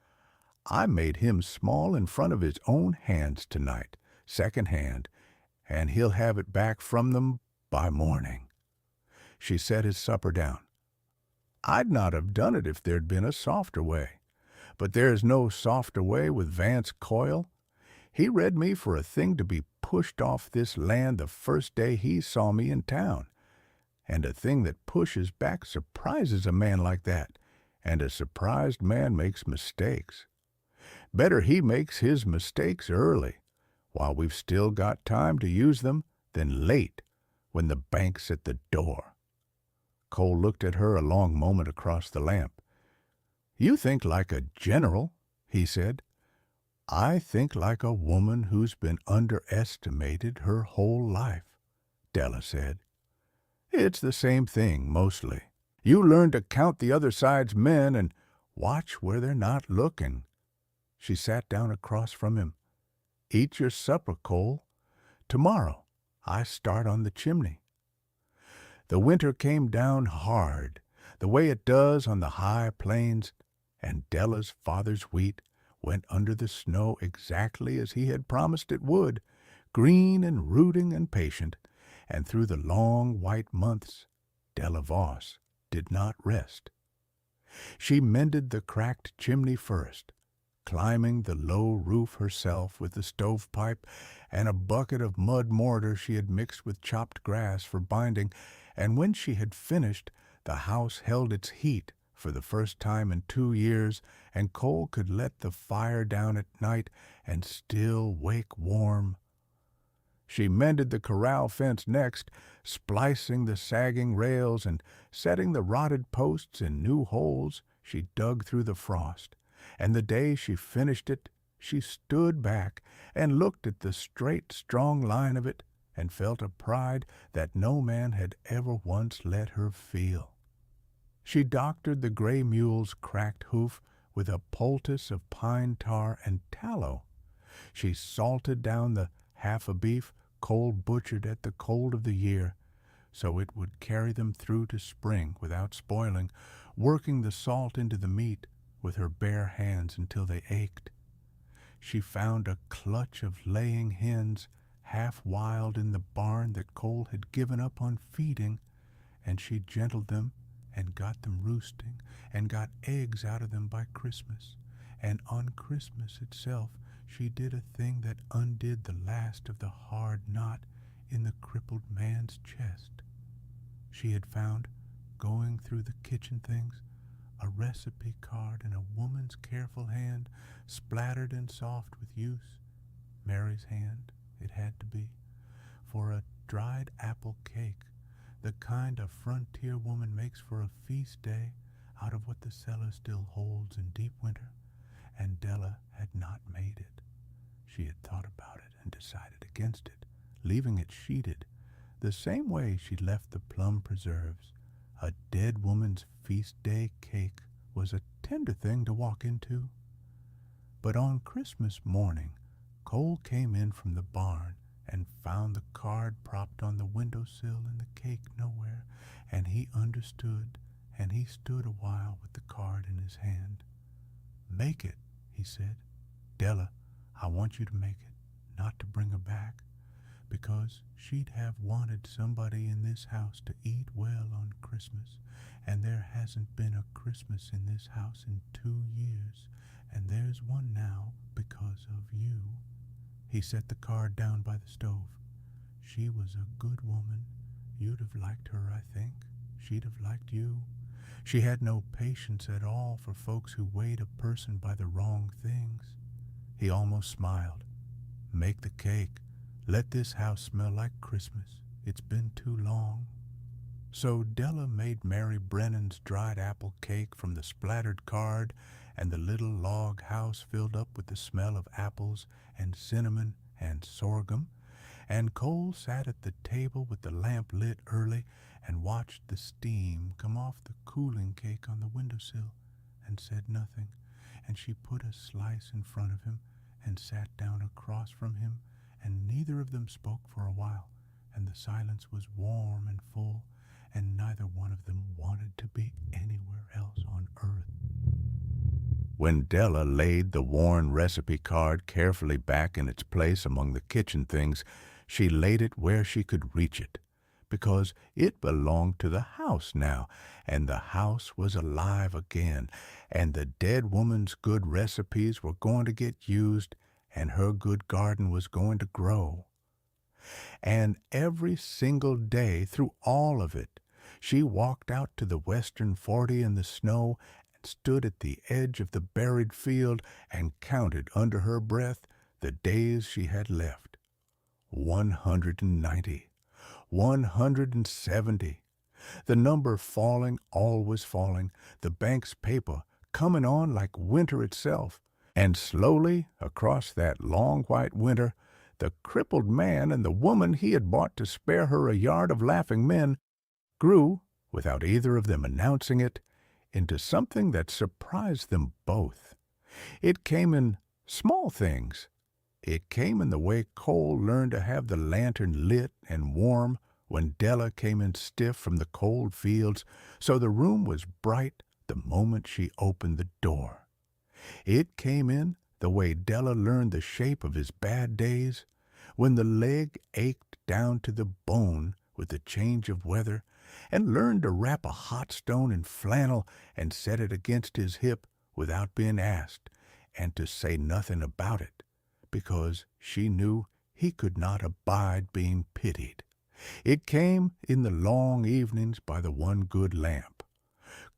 I made him small in front of his own hands tonight, second hand, and he'll have it back from them by morning." She set his supper down. "I'd not have done it if there'd been a softer way. But there's no softer way with Vance Coyle. He read me for a thing to be pushed off this land the first day he saw me in town. And a thing that pushes back surprises a man like that, and a surprised man makes mistakes. Better he makes his mistakes early, while we've still got time to use them, than late, when the bank's at the door." Cole looked at her a long moment across the lamp. "You think like a general," he said. "I think like a woman who's been underestimated her whole life," Della said. It's the same thing, mostly. You learn to count the other side's men and watch where they're not looking. She sat down across from him. Eat your supper, Cole. Tomorrow I start on the chimney. The winter came down hard, the way it does on the high plains, and Della's father's wheat went under the snow exactly as he had promised it would, green and rooting and patient, and through the long white months Della Voss did not rest. She mended the cracked chimney first, climbing the low roof herself with the stovepipe and a bucket of mud mortar she had mixed with chopped grass for binding, and when she had finished, the house held its heat for the first time in 2 years, and Cole could let the fire down at night and still wake warm. She mended the corral fence next, splicing the sagging rails and setting the rotted posts in new holes she dug through the frost. And the day she finished it, she stood back and looked at the straight, strong line of it and felt a pride that no man had ever once let her feel. She doctored the gray mule's cracked hoof with a poultice of pine tar and tallow. She salted down the half a beef Cole butchered at the cold of the year, so it would carry them through to spring without spoiling, working the salt into the meat with her bare hands until they ached. She found a clutch of laying hens half wild in the barn that Cole had given up on feeding, and she gentled them and got them roosting and got eggs out of them by Christmas. And on Christmas itself she did a thing that undid the last of the hard knot in the crippled man's chest. She had found, going through the kitchen things, a recipe card in a woman's careful hand, splattered and soft with use, Mary's hand it had to be, for a dried apple cake, the kind a frontier woman makes for a feast day out of what the cellar still holds in deep winter, and Della had not made it. She had thought about it and decided against it, leaving it sheeted, the same way she'd left the plum preserves. A dead woman's feast day cake was a tender thing to walk into. But on Christmas morning, Cole came in from the barn and found the card propped on the windowsill and the cake nowhere, and he understood, and he stood a while with the card in his hand. "Make it," he said. "Della, I want you to make it, not to bring her back, because she'd have wanted somebody in this house to eat well on Christmas, and there hasn't been a Christmas in this house in 2 years, and there's one now because of you." He set the card down by the stove. "She was a good woman. You'd have liked her, I think. She'd have liked you. She had no patience at all for folks who weighed a person by the wrong things." He almost smiled. "Make the cake. Let this house smell like Christmas. It's been too long." So Della made Mary Brennan's dried apple cake from the splattered card, and the little log house filled up with the smell of apples and cinnamon and sorghum, and Cole sat at the table with the lamp lit early and watched the steam come off the cooling cake on the windowsill and said nothing, and she put a slice in front of him and sat down across from him, and neither of them spoke for a while, and the silence was warm and full, and neither one of them wanted to be anywhere else on earth. When Della laid the worn recipe card carefully back in its place among the kitchen things, she laid it where she could reach it, because it belonged to the house now, and the house was alive again, and the dead woman's good recipes were going to get used, and her good garden was going to grow. And every single day through all of it, she walked out to the western 40 in the snow and stood at the edge of the buried field and counted under her breath the days she had left. 190, 170. The number falling, always falling, the bank's paper coming on like winter itself. And slowly, across that long white winter, the crippled man and the woman he had bought to spare her a yard of laughing men grew, without either of them announcing it, into something that surprised them both. It came in small things. It came in the way Cole learned to have the lantern lit and warm when Della came in stiff from the cold fields, so the room was bright the moment she opened the door. It came in the way Della learned the shape of his bad days, when the leg ached down to the bone with the change of weather, and learned to wrap a hot stone in flannel and set it against his hip without being asked, and to say nothing about it, because she knew he could not abide being pitied. It came in the long evenings by the one good lamp,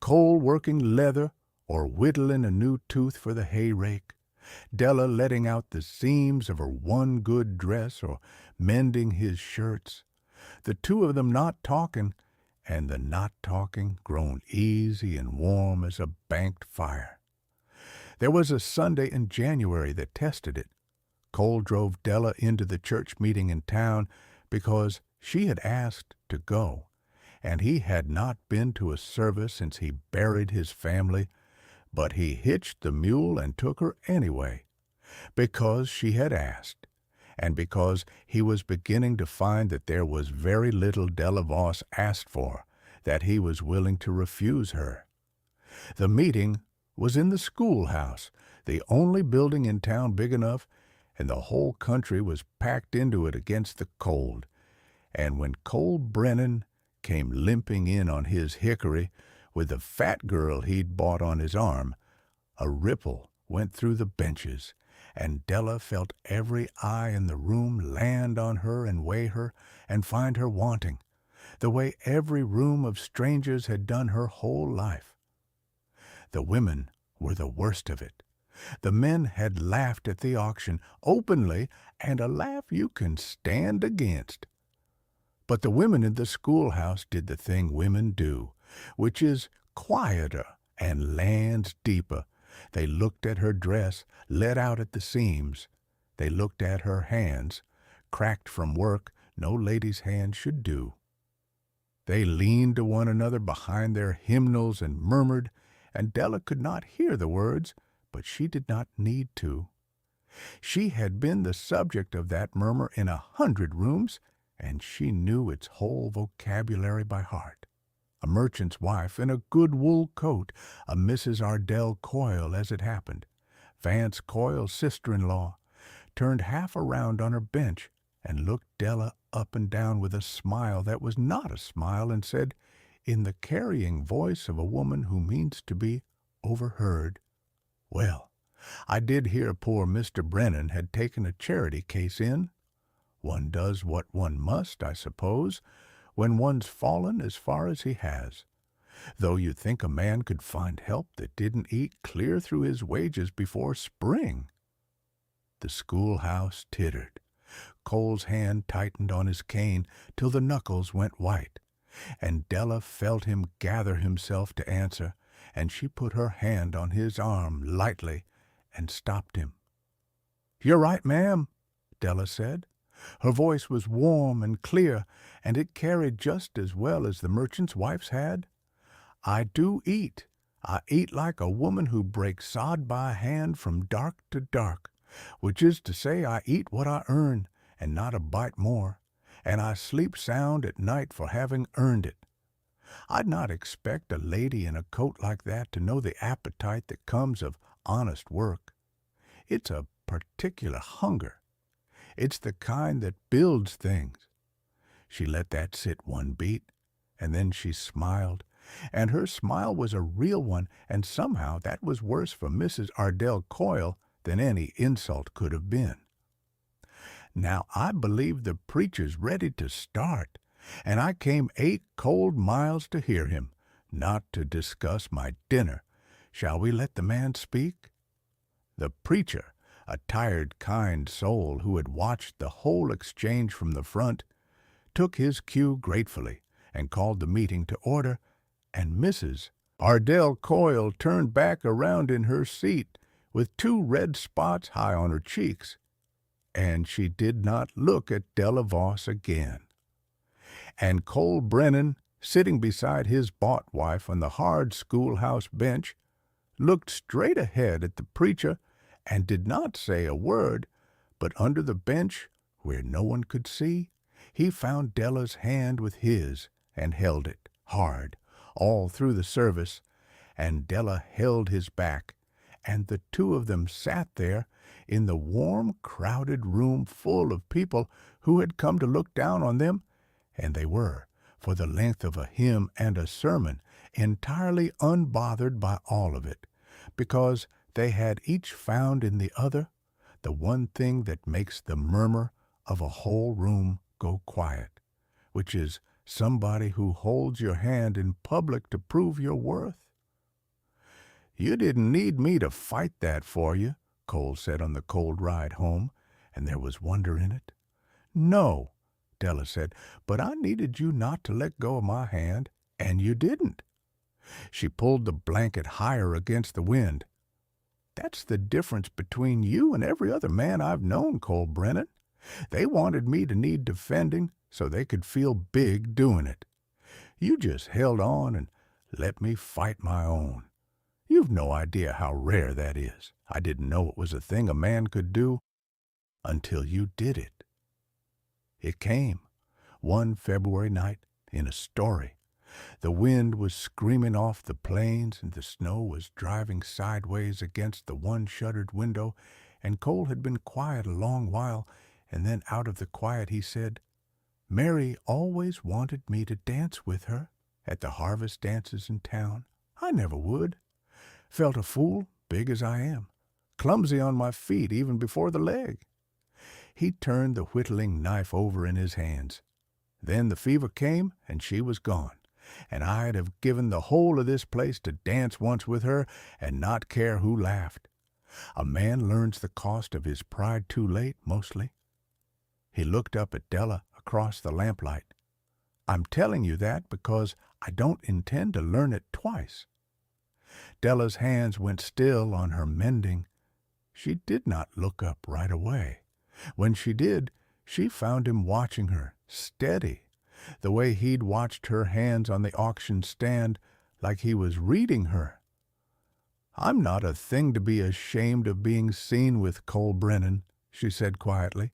Cole working leather or whittling a new tooth for the hay rake, Della letting out the seams of her one good dress or mending his shirts, the two of them not talking, and the not talking grown easy and warm as a banked fire. There was a Sunday in January that tested it. Cole drove Della into the church meeting in town because she had asked to go, and he had not been to a service since he buried his family, but he hitched the mule and took her anyway, because she had asked, and because he was beginning to find that there was very little Della Voss asked for that he was willing to refuse her. The meeting was in the schoolhouse, the only building in town big enough, and the whole country was packed into it against the cold. And when Cole Brennan came limping in on his hickory with the fat girl he'd bought on his arm, a ripple went through the benches, and Della felt every eye in the room land on her and weigh her and find her wanting, the way every room of strangers had done her whole life. The women were the worst of it. The men had laughed at the auction openly, and a laugh you can stand against. But the women in the schoolhouse did the thing women do, which is quieter and lands deeper. They looked at her dress, let out at the seams. They looked at her hands, cracked from work no lady's hand should do. They leaned to one another behind their hymnals and murmured, and Della could not hear the words, but she did not need to. She had been the subject of that murmur in 100 rooms, and she knew its whole vocabulary by heart. A merchant's wife in a good wool coat, a Mrs. Ardell Coyle as it happened, Vance Coyle's sister-in-law, turned half around on her bench and looked Della up and down with a smile that was not a smile, and said, in the carrying voice of a woman who means to be overheard, "Well, I did hear poor Mr. Brennan had taken a charity case in. One does what one must, I suppose, when one's fallen as far as he has, though you'd think a man could find help that didn't eat clear through his wages before spring." The schoolhouse tittered. Cole's hand tightened on his cane till the knuckles went white, and Della felt him gather himself to answer, and she put her hand on his arm lightly and stopped him. "You're right, ma'am," Della said. Her voice was warm and clear, and it carried just as well as the merchant's wife's had. "I do eat. I eat like a woman who breaks sod by hand from dark to dark, which is to say I eat what I earn, and not a bite more, and I sleep sound at night for having earned it. I'd not expect a lady in a coat like that to know the appetite that comes of honest work. It's a particular hunger. It's the kind that builds things." She let that sit one beat, and then she smiled, and her smile was a real one, and somehow that was worse for Mrs. Ardell Coyle than any insult could have been. "Now I believe the preacher's ready to start, and I came 8 cold miles to hear him, not to discuss my dinner. Shall we let the man speak?" The preacher, a tired, kind soul who had watched the whole exchange from the front, took his cue gratefully and called the meeting to order, and Mrs. Ardell Coyle turned back around in her seat with 2 red spots high on her cheeks, and she did not look at Della Voss again. And Cole Brennan sitting beside his bought wife on the hard schoolhouse bench, looked straight ahead at the preacher and did not say a word, but under the bench, where no one could see, he found Della's hand with his and held it hard all through the service, and Della held his back, and the two of them sat there in the warm, crowded room full of people who had come to look down on them, and they were, for the length of a hymn and a sermon, entirely unbothered by all of it, because they had each found in the other the one thing that makes the murmur of a whole room go quiet, which is somebody who holds your hand in public to prove your worth. "You didn't need me to fight that for you," Cole said on the cold ride home, and there was wonder in it. "No," Della said, "but I needed you not to let go of my hand, and you didn't." She pulled the blanket higher against the wind. "That's the difference between you and every other man I've known, Cole Brennan. They wanted me to need defending so they could feel big doing it. You just held on and let me fight my own. You've no idea how rare that is. I didn't know it was a thing a man could do until you did it." It came, one February night, in a story. The wind was screaming off the plains, and the snow was driving sideways against the one-shuttered window, and Cole had been quiet a long while, and then out of the quiet he said, "Mary always wanted me to dance with her at the harvest dances in town. I never would. Felt a fool, big as I am, clumsy on my feet even before the leg." He turned the whittling knife over in his hands. "Then the fever came, and she was gone, and I'd have given the whole of this place to dance once with her and not care who laughed. A man learns the cost of his pride too late, mostly." He looked up at Della across the lamplight. "I'm telling you that because I don't intend to learn it twice." Della's hands went still on her mending. She did not look up right away. When she did, she found him watching her, steady, the way he'd watched her hands on the auction stand, like he was reading her. "I'm not a thing to be ashamed of being seen with, Cole Brennan," she said quietly.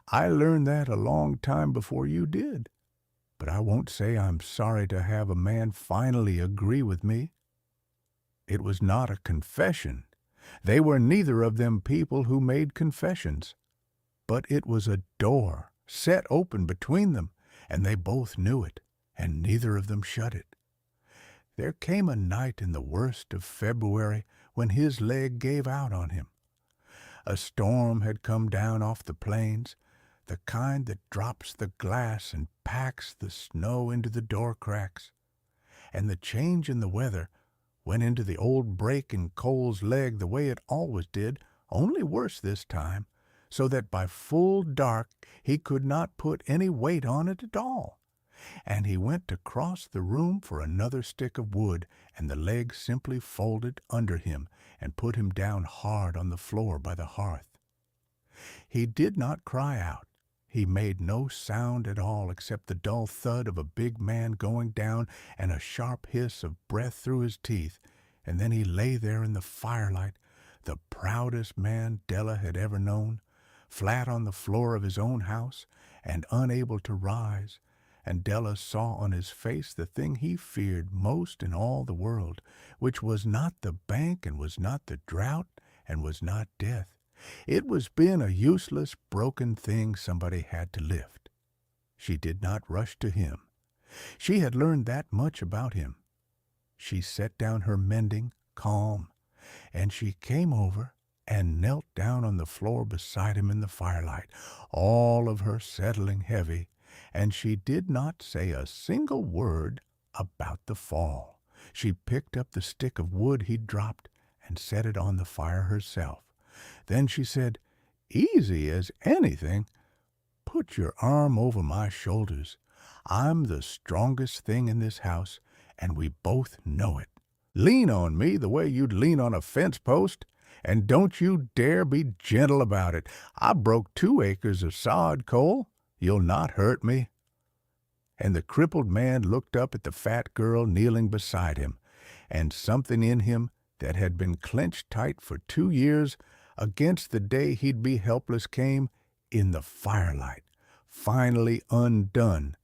"I learned that a long time before you did. But I won't say I'm sorry to have a man finally agree with me." It was not a confession. They were neither of them people who made confessions. But it was a door set open between them, and they both knew it, and neither of them shut it. There came a night in the worst of February when his leg gave out on him. A storm had come down off the plains, the kind that drops the glass and packs the snow into the door cracks, and the change in the weather went into the old break in Cole's leg the way it always did, only worse this time, so that by full dark he could not put any weight on it at all. And he went to cross the room for another stick of wood, and the leg simply folded under him and put him down hard on the floor by the hearth. He did not cry out. He made no sound at all except the dull thud of a big man going down and a sharp hiss of breath through his teeth, and then he lay there in the firelight, the proudest man Della had ever known, flat on the floor of his own house and unable to rise, and Della saw on his face the thing he feared most in all the world, which was not the bank and was not the drought and was not death. It was being a useless, broken thing somebody had to lift. She did not rush to him. She had learned that much about him. She set down her mending, calm, and she came over and knelt down on the floor beside him in the firelight, all of her settling heavy, and she did not say a single word about the fall. She picked up the stick of wood he'd dropped and set it on the fire herself. Then she said, easy as anything, "Put your arm over my shoulders. I'm the strongest thing in this house, and we both know it. Lean on me the way you'd lean on a fence post, and don't you dare be gentle about it. I broke 2 acres of sod, Cole. You'll not hurt me." And the crippled man looked up at the fat girl kneeling beside him, and something in him that had been clenched tight for 2 years against the day he'd be helpless came, in the firelight, finally undone,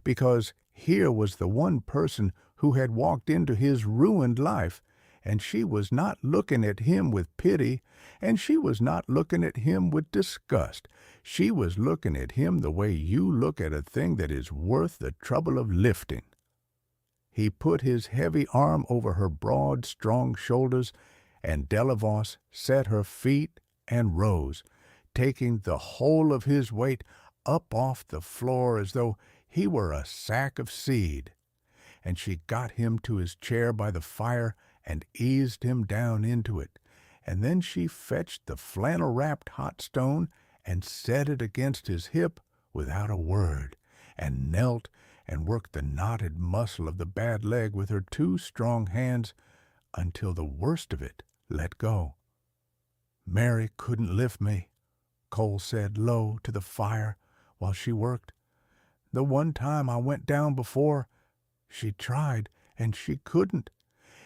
because here was the one person who had walked into his ruined life, and she was not looking at him with pity, and she was not looking at him with disgust. She was looking at him the way you look at a thing that is worth the trouble of lifting. He put his heavy arm over her broad, strong shoulders, and Delavos set her feet and rose, taking the whole of his weight up off the floor as though he were a sack of seed. And she got him to his chair by the fire and eased him down into it. And then she fetched the flannel-wrapped hot stone and set it against his hip without a word, and knelt and worked the knotted muscle of the bad leg with her 2 strong hands until the worst of it let go. "Mary couldn't lift me," Cole said low to the fire while she worked. "The one time I went down before, she tried, and she couldn't,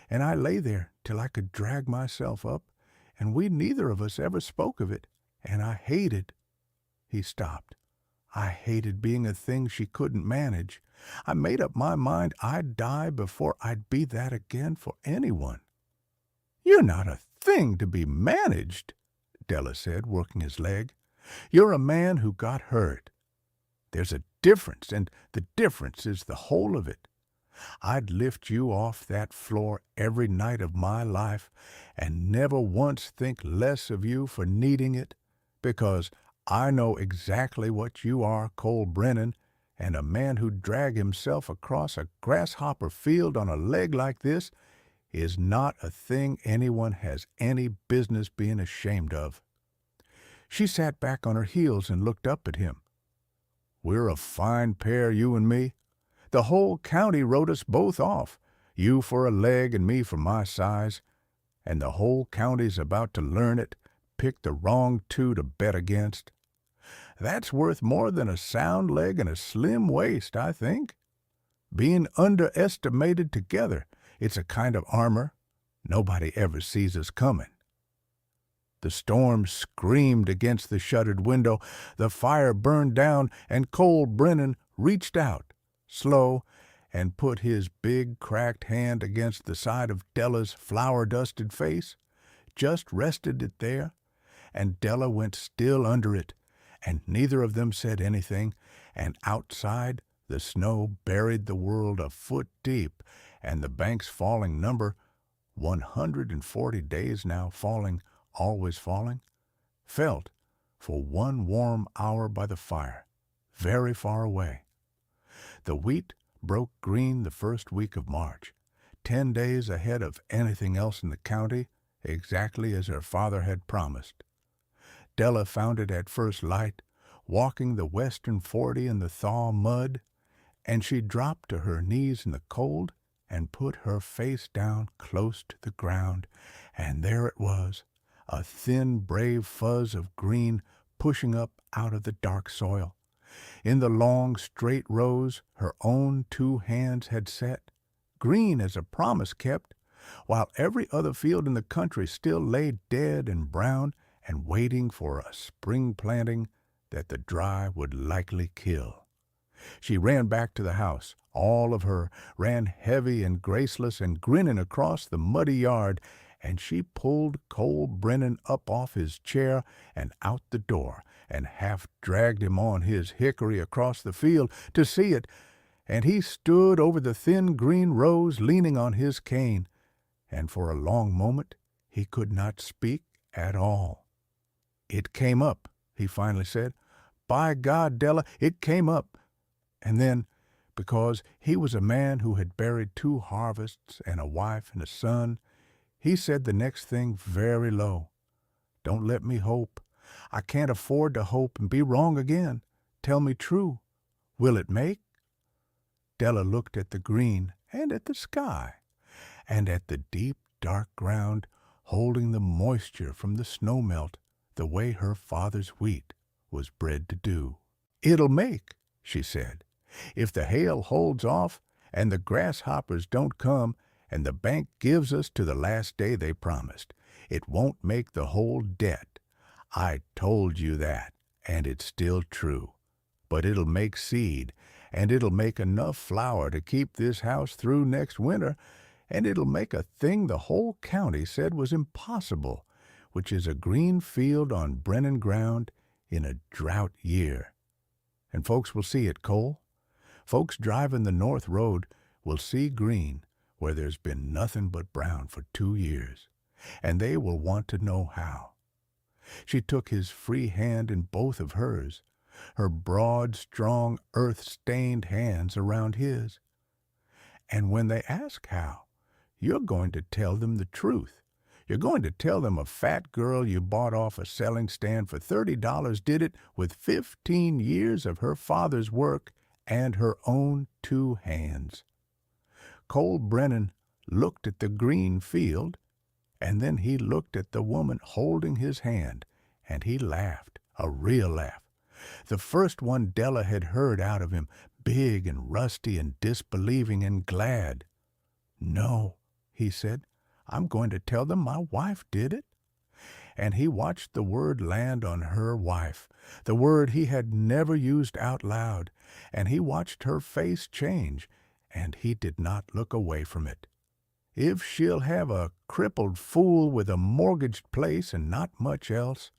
and I lay there till I could drag myself up, and we neither of us ever spoke of it, and I hated—" He stopped. "I hated being a thing she couldn't manage. I made up my mind I'd die before I'd be that again for anyone." "You're not a thing to be managed," Della said, working his leg. "You're a man who got hurt. There's a difference, and the difference is the whole of it. I'd lift you off that floor every night of my life and never once think less of you for needing it, because I know exactly what you are, Cole Brennan, and a man who'd drag himself across a grasshopper field on a leg like this is not a thing anyone has any business being ashamed of." She sat back on her heels and looked up at him. "We're a fine pair, you and me. The whole county wrote us both off, you for a leg and me for my size, and the whole county's about to learn it, pick the wrong 2 to bet against. That's worth more than a sound leg and a slim waist, I think. Being underestimated together, it's a kind of armor. Nobody ever sees us coming." The storm screamed against the shuttered window, the fire burned down, and Cole Brennan reached out, slow, and put his big cracked hand against the side of Della's flour-dusted face, just rested it there, and Della went still under it, and neither of them said anything, and outside the snow buried the world a foot deep, and the bank's falling number, 140 days now falling, always falling, felt for one warm hour by the fire, very far away. The wheat broke green the first week of March, 10 days ahead of anything else in the county, exactly as her father had promised. Della found it at first light, walking the western 40 in the thaw mud, and she dropped to her knees in the cold and put her face down close to the ground, and there it was, a thin, brave fuzz of green pushing up out of the dark soil. In the long, straight rows her own 2 hands had set, green as a promise kept, while every other field in the country still lay dead and brown and waiting for a spring planting that the dry would likely kill. She ran back to the house, all of her, ran heavy and graceless and grinning across the muddy yard, and she pulled Cole Brennan up off his chair and out the door, and half dragged him on his hickory across the field to see it, and he stood over the thin green rows leaning on his cane, and for a long moment he could not speak at all. "It came up," he finally said. "By God, Della, it came up." And then, because he was a man who had buried 2 harvests and a wife and a son, he said the next thing very low. "Don't let me hope. I can't afford to hope and be wrong again. Tell me true. Will it make?" Della looked at the green and at the sky and at the deep, dark ground, holding the moisture from the snowmelt the way her father's wheat was bred to do. "It'll make," she said, If the hail holds off and the grasshoppers don't come and the bank gives us to the last day they promised, it won't make the whole debt. I told you that, and it's still true. But it'll make seed, and it'll make enough flour to keep this house through next winter, and it'll make a thing the whole county said was impossible, which is a green field on Brennan ground in a drought year. And folks will see it, Cole. Folks driving the North Road will see green where there's been nothing but brown for 2 years, and they will want to know how. She took his free hand in both of hers, her broad, strong, earth-stained hands around his. And when they ask how, you're going to tell them the truth. You're going to tell them a fat girl you bought off a selling stand for $30 did it with 15 years of her father's work and her own 2 hands. Cole Brennan looked at the green field, and then he looked at the woman holding his hand, and he laughed, a real laugh. The first one Della had heard out of him, big and rusty and disbelieving and glad. "No," he said, "I'm going to tell them my wife did it." And he watched the word land on her wife, the word he had never used out loud, and he watched her face change, and he did not look away from it. If she'll have a crippled fool with a mortgaged place and not much else,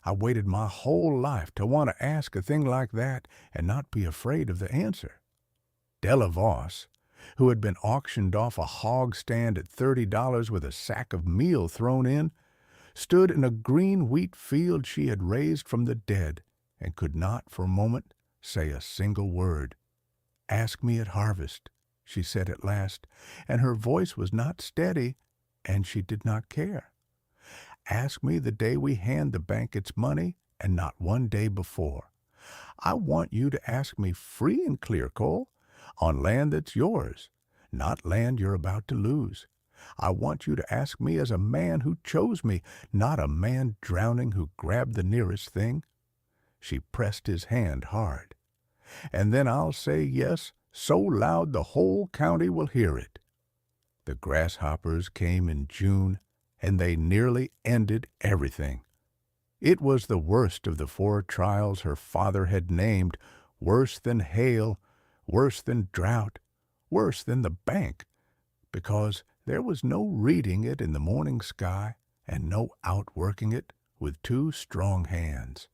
I waited my whole life to want to ask a thing like that and not be afraid of the answer. Della Voss, who had been auctioned off a hog stand at $30 with a sack of meal thrown in, stood in a green wheat field she had raised from the dead and could not for a moment say a single word. "Ask me at harvest," she said at last, and her voice was not steady, and she did not care. "Ask me the day we hand the bank its money, and not one day before. I want you to ask me free and clear, Cole, on land that's yours, not land you're about to lose. I want you to ask me as a man who chose me, not a man drowning who grabbed the nearest thing." She pressed his hand hard. "And then I'll say yes so loud the whole county will hear it." The grasshoppers came in June, and they nearly ended everything. It was the worst of the 4 trials her father had named, worse than hail, worse than drought, worse than the bank, because there was no reading it in the morning sky and no outworking it with 2 strong hands.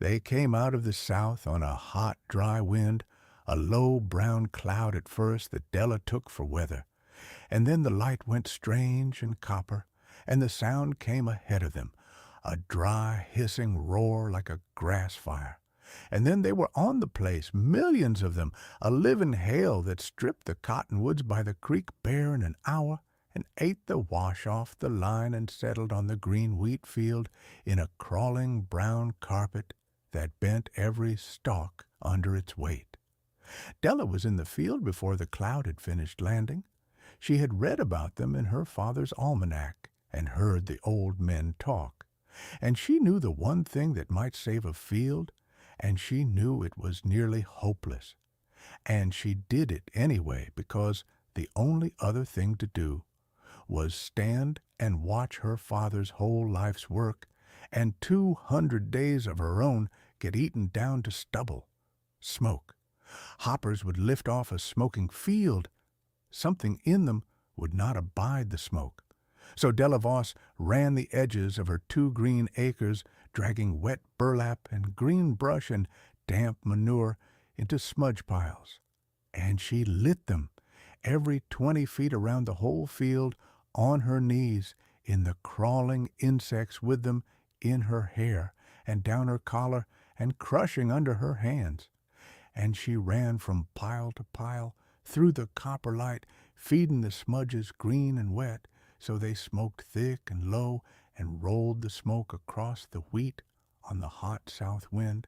They came out of the south on a hot, dry wind, a low brown cloud at first that Della took for weather, and then the light went strange and copper, and the sound came ahead of them, a dry, hissing roar like a grass fire. And then they were on the place, millions of them, a living hail that stripped the cottonwoods by the creek bare in an hour and ate the wash off the line and settled on the green wheat field in a crawling brown carpet that bent every stalk under its weight. Della was in the field before the cloud had finished landing. She had read about them in her father's almanac and heard the old men talk. And she knew the one thing that might save a field, and she knew it was nearly hopeless. And she did it anyway because the only other thing to do was stand and watch her father's whole life's work and 200 days of her own get eaten down to stubble. Smoke. Hoppers would lift off a smoking field. Something in them would not abide the smoke. So Della Voss ran the edges of her 2 green acres, dragging wet burlap and green brush and damp manure into smudge piles. And she lit them, every 20 feet around the whole field, on her knees, in the crawling insects with them in her hair and down her collar and crushing under her hands. And she ran from pile to pile, through the copper light, feeding the smudges green and wet, so they smoked thick and low and rolled the smoke across the wheat on the hot south wind.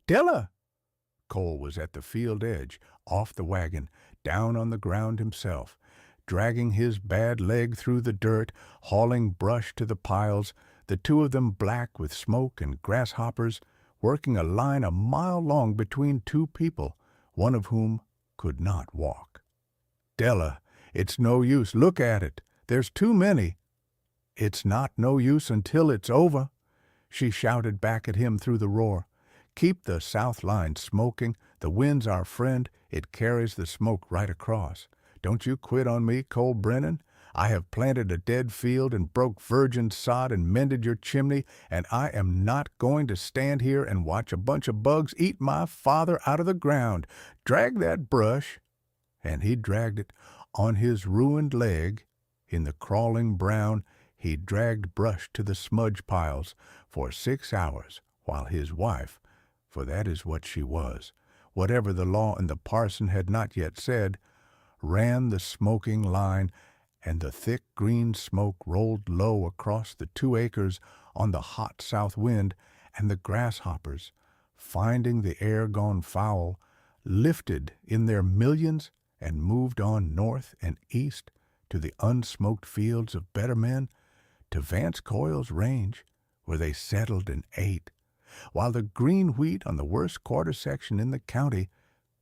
"Della!" Cole was at the field edge, off the wagon, down on the ground himself, dragging his bad leg through the dirt, hauling brush to the piles, the 2 of them black with smoke and grasshoppers, working a line a mile long between 2 people, one of whom could not walk. "Della, it's no use. Look at it. There's too many." "It's not no use until it's over," she shouted back at him through the roar. "Keep the south line smoking. The wind's our friend. It carries the smoke right across. Don't you quit on me, Cole Brennan. I have planted a dead field and broke virgin sod and mended your chimney, and I am not going to stand here and watch a bunch of bugs eat my father out of the ground. Drag that brush." And he dragged it on his ruined leg. In the crawling brown, he dragged brush to the smudge piles for 6 hours, while his wife, for that is what she was, whatever the law and the parson had not yet said, ran the smoking line, and the thick green smoke rolled low across the 2 acres on the hot south wind, and the grasshoppers, finding the air gone foul, lifted in their millions and moved on north and east to the unsmoked fields of better men, to Vance Coyle's range, where they settled and ate, while the green wheat on the worst quarter section in the county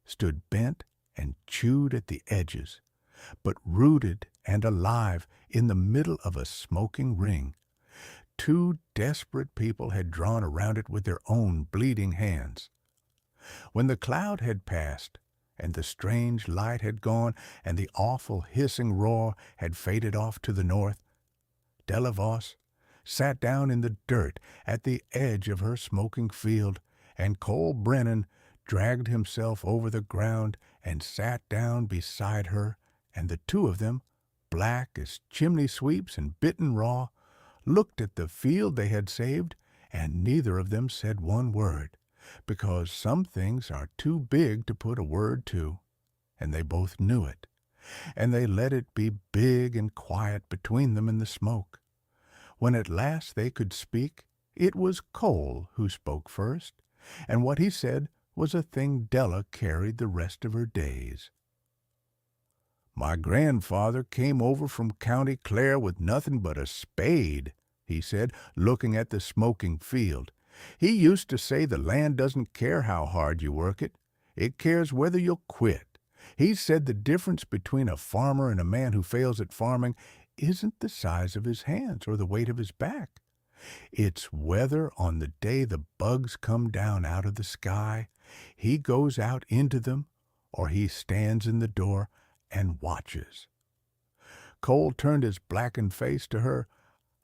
stood bent and chewed at the edges, but rooted and alive in the middle of a smoking ring. 2 desperate people had drawn around it with their own bleeding hands. When the cloud had passed, and the strange light had gone, and the awful hissing roar had faded off to the north, Della Vos sat down in the dirt at the edge of her smoking field, and Cole Brennan dragged himself over the ground and sat down beside her, and the 2 of them, black as chimney sweeps and bitten raw, looked at the field they had saved, and neither of them said one word, because some things are too big to put a word to, and they both knew it, and they let it be big and quiet between them in the smoke. When at last they could speak, it was Cole who spoke first, and what he said was a thing Della carried the rest of her days. "My grandfather came over from County Clare with nothing but a spade," he said, looking at the smoking field. "He used to say the land doesn't care how hard you work it. It cares whether you'll quit. He said the difference between a farmer and a man who fails at farming isn't the size of his hands or the weight of his back. It's whether on the day the bugs come down out of the sky, he goes out into them, or he stands in the door and watches." Cole turned his blackened face to her.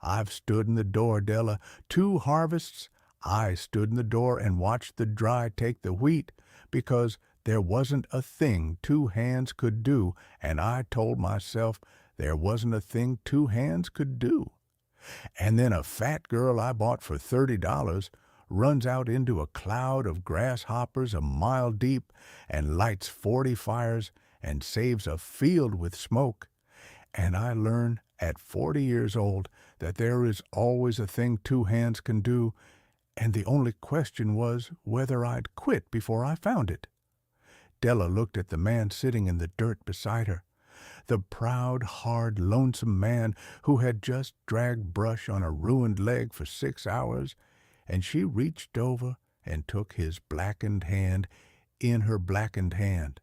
"I've stood in the door, Della. 2 harvests I stood in the door and watched the dry take the wheat, because there wasn't a thing 2 hands could do, and I told myself there wasn't a thing 2 hands could do. And then a fat girl I bought for $30 runs out into a cloud of grasshoppers a mile deep and lights 40 fires and saves a field with smoke. And I learn at 40 years old that there is always a thing 2 hands can do, and the only question was whether I'd quit before I found it." Della looked at the man sitting in the dirt beside her, the proud, hard, lonesome man who had just dragged brush on a ruined leg for 6 hours, and she reached over and took his blackened hand in her blackened hand.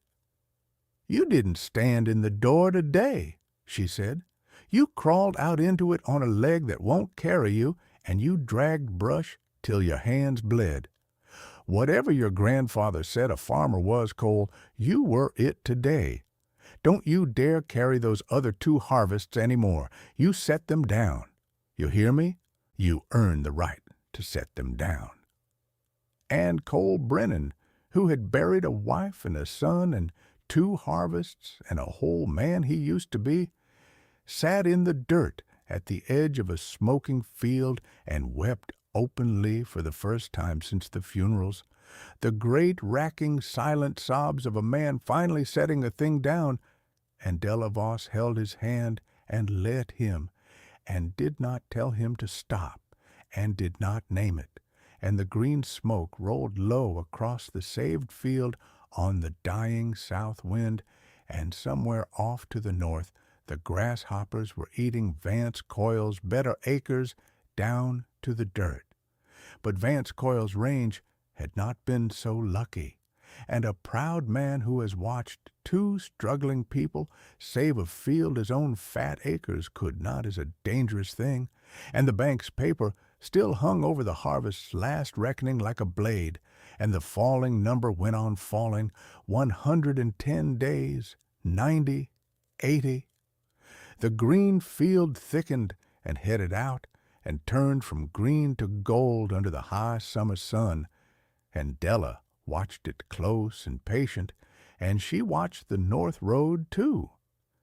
"You didn't stand in the door today," she said. "You crawled out into it on a leg that won't carry you, and you dragged brush till your hands bled. Whatever your grandfather said a farmer was, Cole, you were it today. Don't you dare carry those other 2 harvests any more. You set them down. You hear me? You earn the right to set them down." And Cole Brennan, who had buried a wife and a son and 2 harvests and a whole man he used to be, sat in the dirt at the edge of a smoking field and wept openly for the first time since the funerals, the great racking silent sobs of a man finally setting a thing down, and Della Vos held his hand and led him, and did not tell him to stop, and did not name it, and the green smoke rolled low across the saved field on the dying south wind, and somewhere off to the north the grasshoppers were eating Vance Coyle's better acres down to the dirt. But Vance Coyle's range had not been so lucky, and a proud man who has watched two struggling people save a field his own fat acres could not is a dangerous thing, and the bank's paper still hung over the harvest's last reckoning like a blade, and the falling number went on falling, 110 days, 90, 80. The green field thickened and headed out, and turned from green to gold under the high summer sun, and Della watched it close and patient, and she watched the north road too,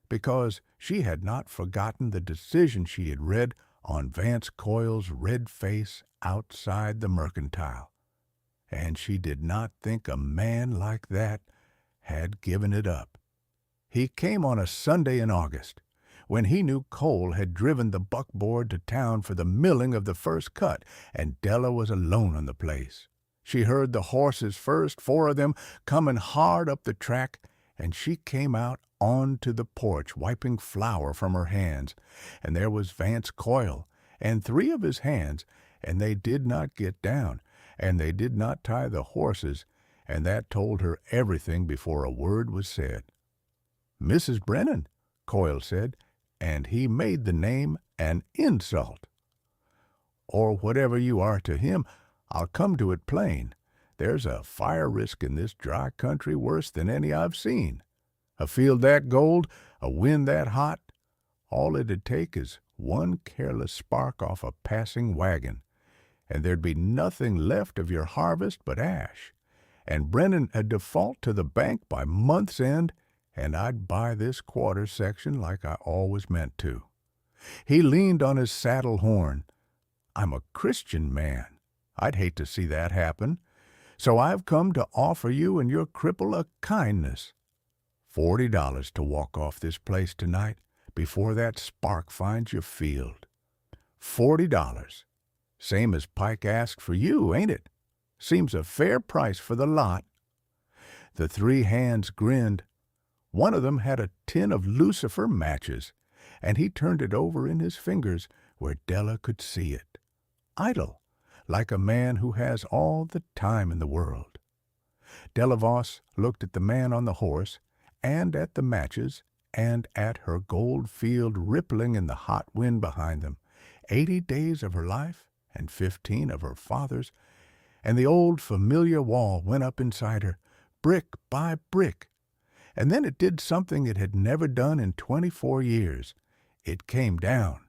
because she had not forgotten the decision she had read on Vance Coyle's red face outside the mercantile, and she did not think a man like that had given it up. He came on a Sunday in August, when he knew Cole had driven the buckboard to town for the milling of the first cut, and Della was alone on the place. She heard the horses first, 4 of them, coming hard up the track, and she came out onto the porch, wiping flour from her hands, and there was Vance Coyle, and 3 of his hands, and they did not get down, and they did not tie the horses, and that told her everything before a word was said. "Mrs. Brennan," Coyle said, and he made the name an insult. "Or whatever you are to him, I'll come to it plain. There's a fire risk in this dry country worse than any I've seen. A field that gold, a wind that hot, all it'd take is one careless spark off a passing wagon, and there'd be nothing left of your harvest but ash, and Brennan a default to the bank by month's end, and I'd buy this quarter section like I always meant to." He leaned on his saddle horn. "I'm a Christian man. I'd hate to see that happen. So I've come to offer you and your cripple a kindness. $40 to walk off this place tonight before that spark finds your field. $40. Same as Pike asked for you, ain't it? Seems a fair price for the lot." The 3 hands grinned. One of them had a tin of Lucifer matches, and he turned it over in his fingers where Della could see it. Idle, like a man who has all the time in the world. Della Voss looked at the man on the horse, and at the matches, and at her gold field rippling in the hot wind behind them, 80 days of her life and 15 of her father's, and the old familiar wall went up inside her, brick by brick. And then it did something it had never done in 24 years. It came down,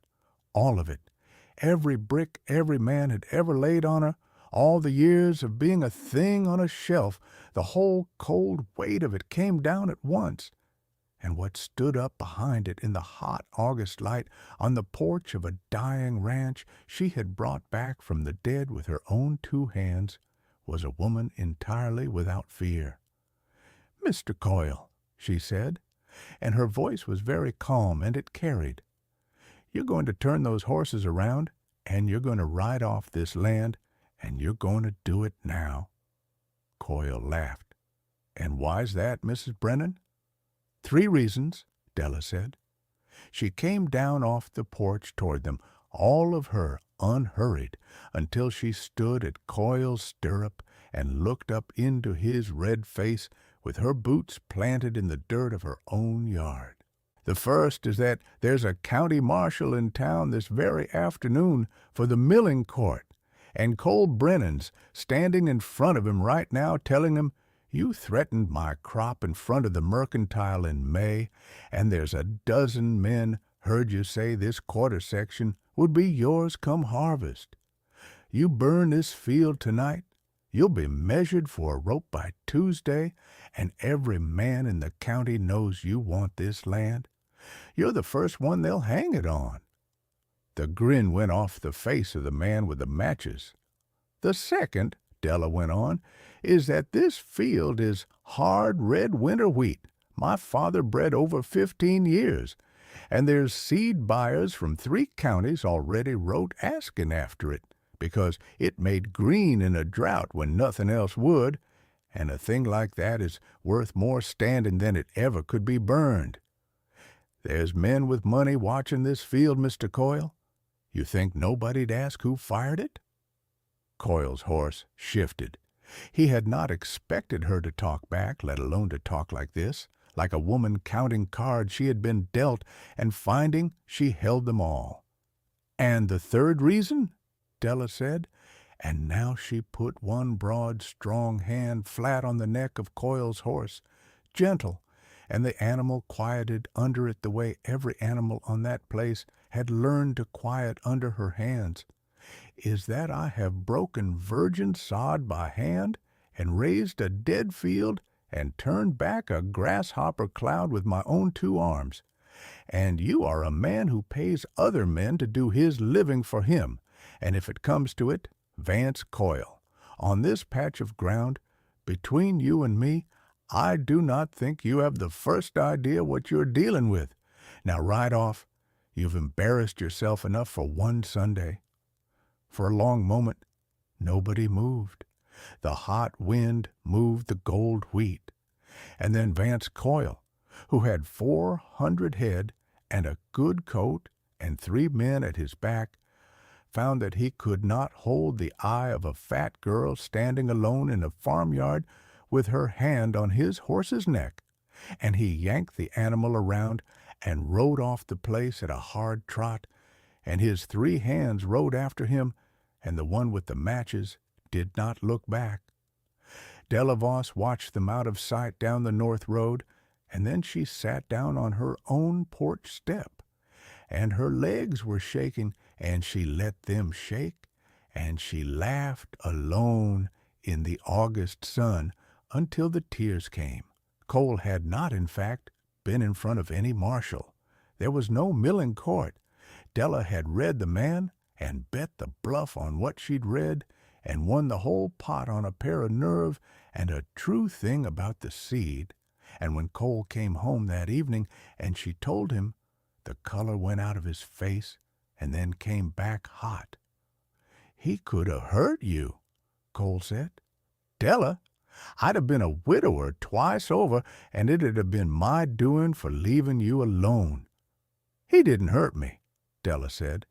all of it, every brick every man had ever laid on her, all the years of being a thing on a shelf, the whole cold weight of it came down at once. And what stood up behind it in the hot August light on the porch of a dying ranch she had brought back from the dead with her own 2 hands was a woman entirely without fear. "Mr. Coyle," she said, and her voice was very calm, and it carried. "You're going to turn those horses around, and you're going to ride off this land, and you're going to do it now." Coyle laughed. "And why's that, Mrs. Brennan?" "3 reasons," Della said. She came down off the porch toward them, all of her unhurried, until she stood at Coyle's stirrup and looked up into his red face with her boots planted in the dirt of her own yard. "The first is that there's a county marshal in town this very afternoon for the milling court, and Cole Brennan's standing in front of him right now telling him, 'You threatened my crop in front of the mercantile in May, and there's a dozen men heard you say this quarter section would be yours come harvest. You burn this field tonight, you'll be measured for a rope by Tuesday, and every man in the county knows you want this land. You're the first one they'll hang it on.'" The grin went off the face of the man with the matches. "The second," Della went on, "is that this field is hard red winter wheat my father bred over 15 years, and there's seed buyers from 3 counties already wrote asking after it, because it made green in a drought when nothing else would, and a thing like that is worth more standing than it ever could be burned. There's men with money watching this field, Mr. Coyle. You think nobody'd ask who fired it?" Coyle's horse shifted, He had not expected her to talk back, let alone to talk like this, like a woman counting cards she had been dealt and finding she held them all. "And the third reason?" Della said, and now she put one broad, strong hand flat on the neck of Coil's horse, gentle, and the animal quieted under it the way every animal on that place had learned to quiet under her hands. "Is that I have broken virgin sod by hand, and raised a dead field, and turned back a grasshopper cloud with my own 2 arms. And you are a man who pays other men to do his living for him, and if it comes to it, Vance Coil, on this patch of ground, between you and me, I do not think you have the first idea what you're dealing with. Now ride off. You've embarrassed yourself enough for one Sunday." For a long moment, nobody moved. The hot wind moved the gold wheat. And then Vance Coil, who had 400 head and a good coat and 3 men at his back, found that he could not hold the eye of a fat girl standing alone in a farmyard with her hand on his horse's neck, and he yanked the animal around and rode off the place at a hard trot, and his 3 hands rode after him, and the one with the matches did not look back. Della Voss watched them out of sight down the north road, and then she sat down on her own porch step, and her legs were shaking, and she let them shake, and she laughed alone in the August sun until the tears came. Cole had not, in fact, been in front of any marshal. There was no milling court. Della had read the man and bet the bluff on what she'd read, and won the whole pot on a pair of nerve and a true thing about the seed. And when Cole came home that evening and she told him, the color went out of his face and then came back hot. "He could have hurt you," Cole said. "Della, I'd have been a widower twice over, and it'd have been my doing for leaving you alone." "He didn't hurt me," Della said.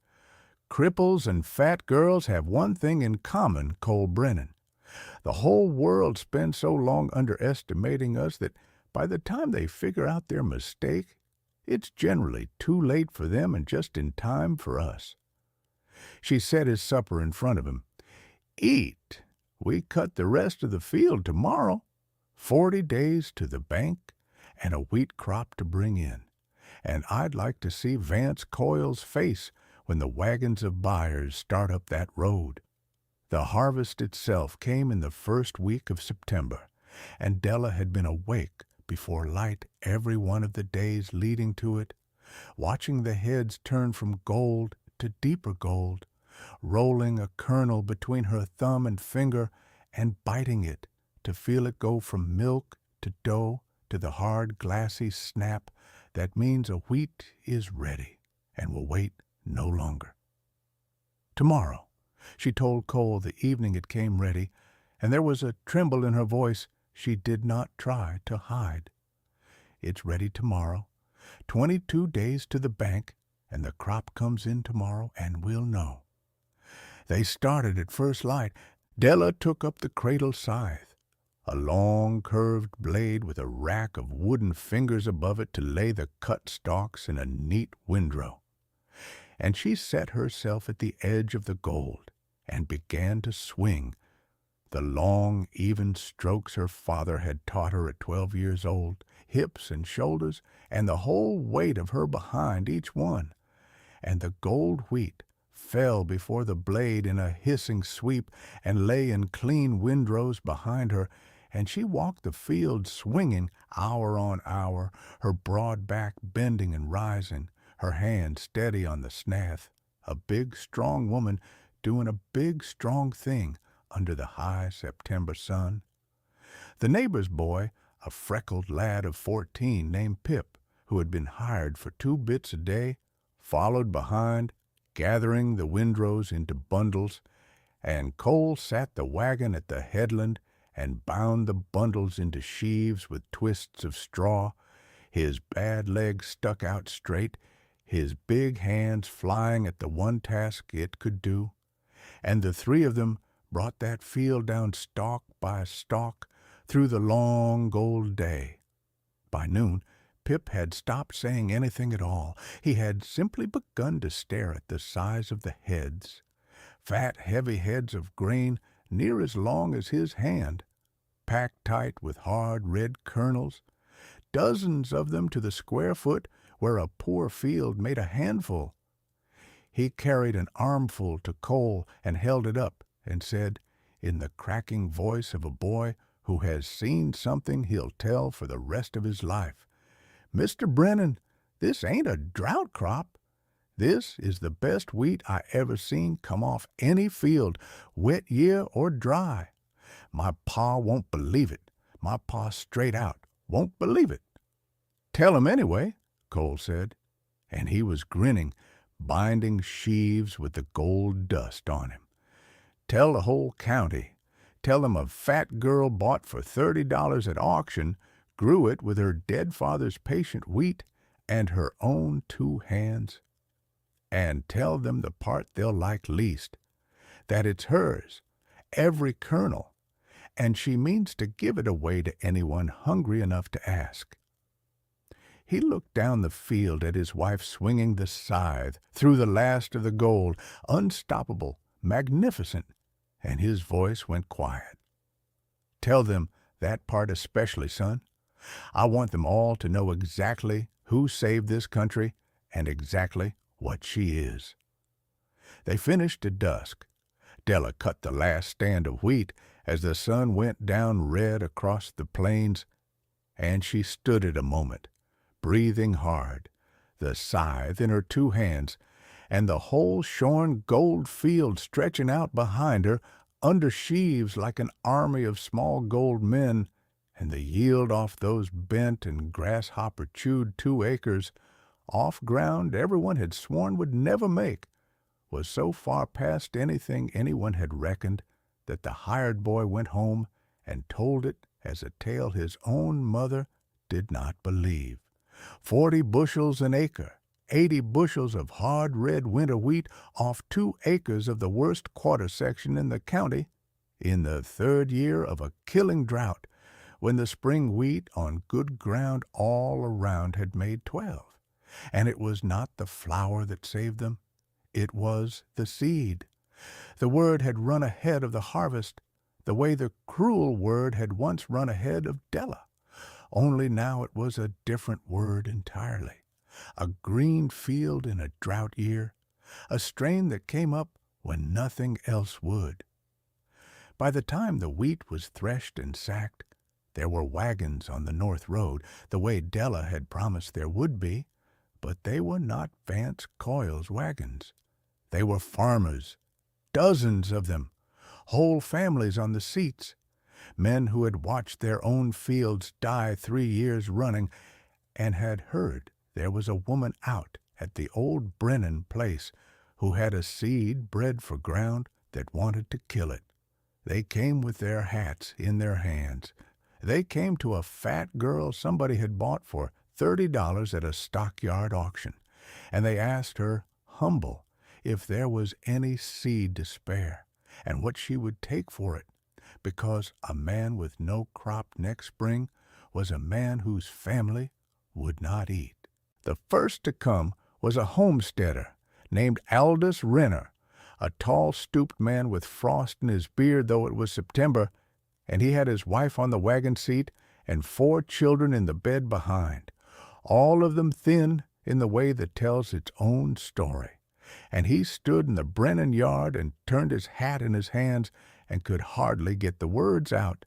"Cripples and fat girls have one thing in common, Cole Brennan. The whole world spends so long underestimating us that by the time they figure out their mistake, it's generally too late for them and just in time for us." She set his supper in front of him. "Eat. We cut the rest of the field tomorrow. 40 days to the bank, and a wheat crop to bring in. And I'd like to see Vance Coil's face when the wagons of buyers start up that road." The harvest itself came in the first week of September, and Della had been awake before light every one of the days leading to it, watching the heads turn from gold to deeper gold, rolling a kernel between her thumb and finger and biting it to feel it go from milk to dough to the hard, glassy snap that means a wheat is ready and will wait no longer. "Tomorrow," she told Cole the evening it came ready, and there was a tremble in her voice she did not try to hide. "It's ready tomorrow. 22 days to the bank, and the crop comes in tomorrow, and we'll know." They started at first light. Della took up the cradle scythe, a long curved blade with a rack of wooden fingers above it to lay the cut stalks in a neat windrow. And she set herself at the edge of the gold and began to swing the long, even strokes her father had taught her at 12 years old, hips and shoulders, and the whole weight of her behind each one. And the gold wheat fell before the blade in a hissing sweep and lay in clean windrows behind her, and she walked the field swinging hour on hour, her broad back bending and rising, her hand steady on the snath, a big, strong woman doing a big, strong thing under the high September sun. The neighbor's boy, a freckled lad of 14 named Pip, who had been hired for 2 bits a day, followed behind, gathering the windrows into bundles, and Cole sat the wagon at the headland and bound the bundles into sheaves with twists of straw, his bad legs stuck out straight, his big hands flying at the one task it could do, and the 3 of them brought that field down stalk by stalk through the long gold day. By noon, Pip had stopped saying anything at all. He had simply begun to stare at the size of the heads. Fat, heavy heads of grain near as long as his hand, packed tight with hard red kernels, dozens of them to the square foot where a poor field made a handful. He carried an armful to Cole and held it up and said, in the cracking voice of a boy who has seen something he'll tell for the rest of his life, "Mr. Brennan, this ain't a drought crop. This is the best wheat I ever seen come off any field, wet year or dry. My pa won't believe it. My pa straight out won't believe it." "Tell him anyway," Cole said, and he was grinning, binding sheaves with the gold dust on him. "Tell the whole county. Tell them a fat girl bought for $30 at auction grew it with her dead father's patient wheat and her own 2 hands. And tell them the part they'll like least, that it's hers, every kernel, and she means to give it away to anyone hungry enough to ask." He looked down the field at his wife swinging the scythe through the last of the gold, unstoppable, magnificent, and his voice went quiet. "Tell them that part especially, son. I want them all to know exactly who saved this country and exactly what she is." They finished at dusk. Della cut the last stand of wheat as the sun went down red across the plains, and she stood it a moment, breathing hard, the scythe in her 2 hands, and the whole shorn gold field stretching out behind her under sheaves like an army of small gold men, and the yield off those bent and grasshopper-chewed 2 acres, off ground everyone had sworn would never make, was so far past anything anyone had reckoned that the hired boy went home and told it as a tale his own mother did not believe. 40 bushels an acre, 80 bushels of hard red winter wheat off 2 acres of the worst quarter section in the county, in the 3rd year of a killing drought, when the spring wheat on good ground all around had made 12. And it was not the flour that saved them. It was the seed. The word had run ahead of the harvest, the way the cruel word had once run ahead of Della. Only now it was a different word entirely. A green field in a drought year, a strain that came up when nothing else would. By the time the wheat was threshed and sacked, there were wagons on the north road, the way Della had promised there would be, but they were not Vance Coyle's wagons. They were farmers, dozens of them, whole families on the seats, men who had watched their own fields die 3 years running and had heard there was a woman out at the old Brennan place who had a seed bred for ground that wanted to kill it. They came with their hats in their hands. They came to a fat girl somebody had bought for $30 at a stockyard auction, and they asked her, humble, if there was any seed to spare, and what she would take for it, because a man with no crop next spring was a man whose family would not eat. The first to come was a homesteader named Aldous Renner, a tall, stooped man with frost in his beard, though it was September, and he had his wife on the wagon seat and 4 children in the bed behind, all of them thin in the way that tells its own story. And he stood in the Brennan yard and turned his hat in his hands and could hardly get the words out.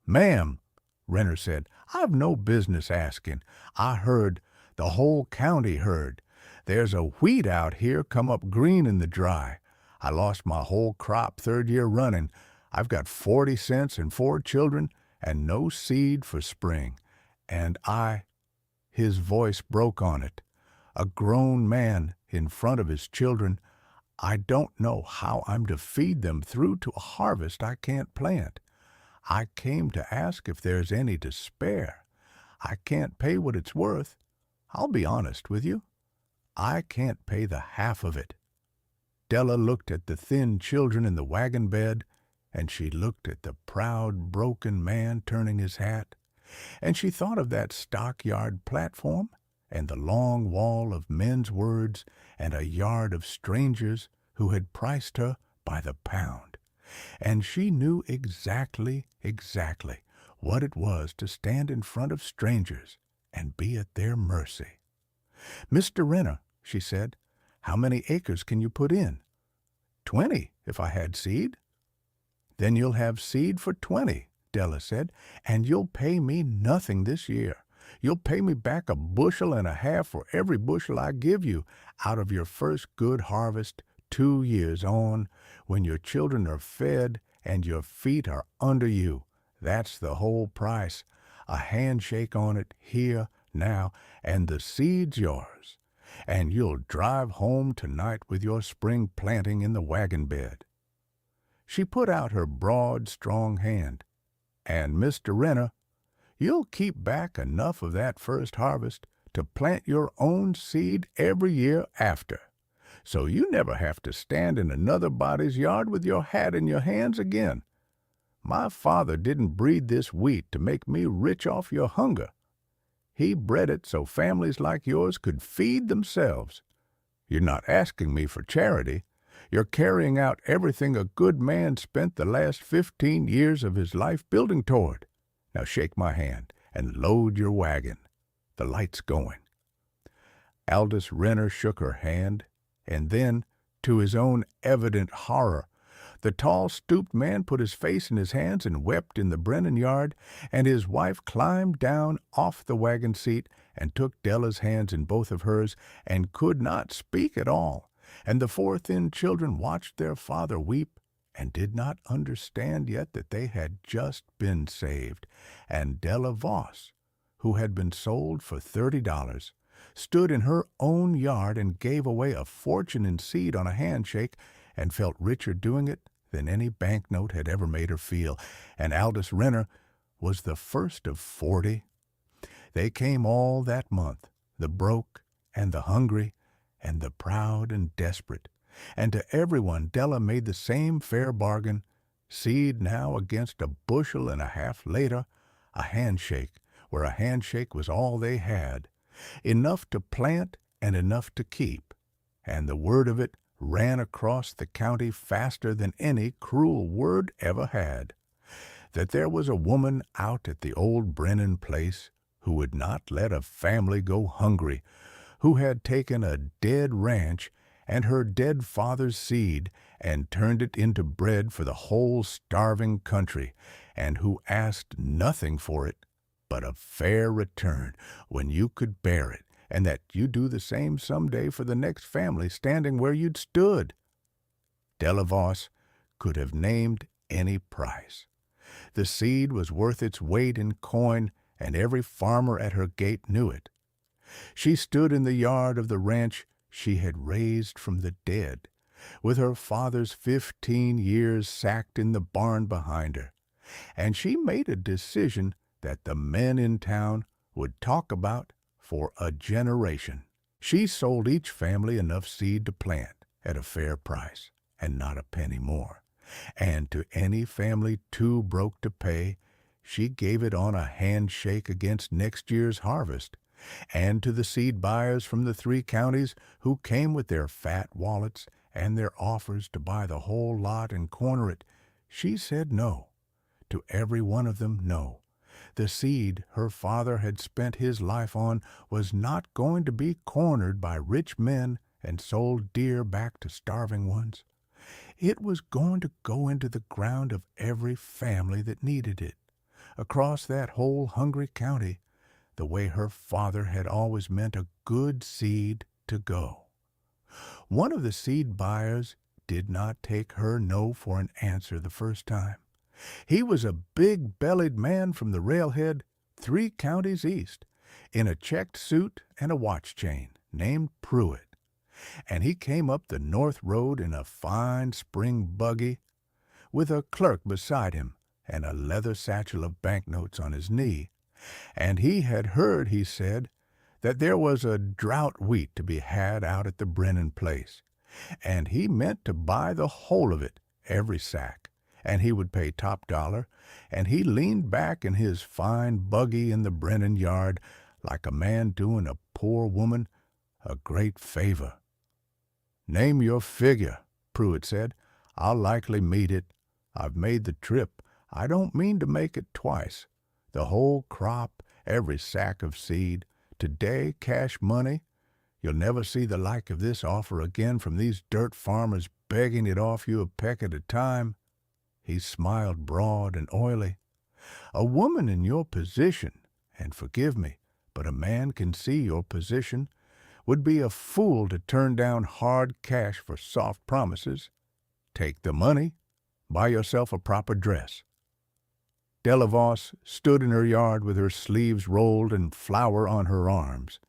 "Ma'am," Renner said, "I've no business asking. I heard, the whole county heard. There's a wheat out here come up green in the dry. I lost my whole crop 3rd year running. I've got 40 cents and 4 children and no seed for spring. And his voice broke on it, a grown man in front of his children, "I don't know how I'm to feed them through to a harvest I can't plant. I came to ask if there's any to spare. I can't pay what it's worth. I'll be honest with you. I can't pay the half of it." Della looked at the thin children in the wagon bed and she looked at the proud, broken man turning his hat, and she thought of that stockyard platform and the long wall of men's words and a yard of strangers who had priced her by the pound. And she knew exactly what it was to stand in front of strangers and be at their mercy. "Mr. Renner," she said, "how many acres can you put in?" "20, if I had seed." "Then you'll have seed for 20, Della said, "and you'll pay me nothing this year. You'll pay me back 1.5 bushels for every bushel I give you out of your first good harvest 2 years on, when your children are fed and your feet are under you. That's the whole price. A handshake on it here, now, and the seed's yours. And you'll drive home tonight with your spring planting in the wagon bed." She put out her broad, strong hand. "And, Mr. Renner, you'll keep back enough of that first harvest to plant your own seed every year after, so you never have to stand in another body's yard with your hat in your hands again. My father didn't breed this wheat to make me rich off your hunger. He bred it so families like yours could feed themselves. You're not asking me for charity. You're carrying out everything a good man spent the last 15 years of his life building toward. Now shake my hand and load your wagon. The light's going." Aldous Renner shook her hand, and then, to his own evident horror, the tall, stooped man put his face in his hands and wept in the Brennan yard, and his wife climbed down off the wagon seat and took Della's hands in both of hers and could not speak at all, and the 4 thin children watched their father weep and did not understand yet that they had just been saved, and Della Voss, who had been sold for $30, stood in her own yard and gave away a fortune in seed on a handshake, and felt richer doing it than any banknote had ever made her feel, and Aldous Renner was the first of 40. They came all that month, the broke and the hungry and the proud and desperate, and to everyone Della made the same fair bargain, seed now against 1.5 bushels later, a handshake where a handshake was all they had, enough to plant and enough to keep, and the word of it ran across the county faster than any cruel word ever had, that there was a woman out at the old Brennan place who would not let a family go hungry, who had taken a dead ranch and her dead father's seed and turned it into bread for the whole starving country, and who asked nothing for it but a fair return when you could bear it, and that you'd do the same some day for the next family standing where you'd stood. Della Voss could have named any price. The seed was worth its weight in coin, and every farmer at her gate knew it. She stood in the yard of the ranch she had raised from the dead, with her father's 15 years sacked in the barn behind her, and she made a decision that the men in town would talk about for a generation. She sold each family enough seed to plant at a fair price, and not a penny more, and to any family too broke to pay, she gave it on a handshake against next year's harvest, and to the seed buyers from the 3 counties who came with their fat wallets and their offers to buy the whole lot and corner it, she said no. To every one of them, no. The seed her father had spent his life on was not going to be cornered by rich men and sold dear back to starving ones. It was going to go into the ground of every family that needed it, across that whole hungry county, the way her father had always meant a good seed to go. One of the seed buyers did not take her no for an answer the first time. He was a big-bellied man from the railhead 3 counties east, in a checked suit and a watch chain, named Pruitt, and he came up the north road in a fine spring buggy, with a clerk beside him and a leather satchel of banknotes on his knee, and he had heard, he said, that there was a drought wheat to be had out at the Brennan place, and he meant to buy the whole of it, every sack, and he would pay top dollar, and he leaned back in his fine buggy in the Brennan yard like a man doing a poor woman a great favor. "Name your figure," Pruitt said. "I'll likely meet it. I've made the trip. I don't mean to make it twice. The whole crop, every sack of seed, today cash money. You'll never see the like of this offer again from these dirt farmers begging it off you a peck at a time." He smiled broad and oily. "A woman in your position, and forgive me, but a man can see your position, would be a fool to turn down hard cash for soft promises. Take the money, buy yourself a proper dress." Della Voss stood in her yard with her sleeves rolled and flour on her arms,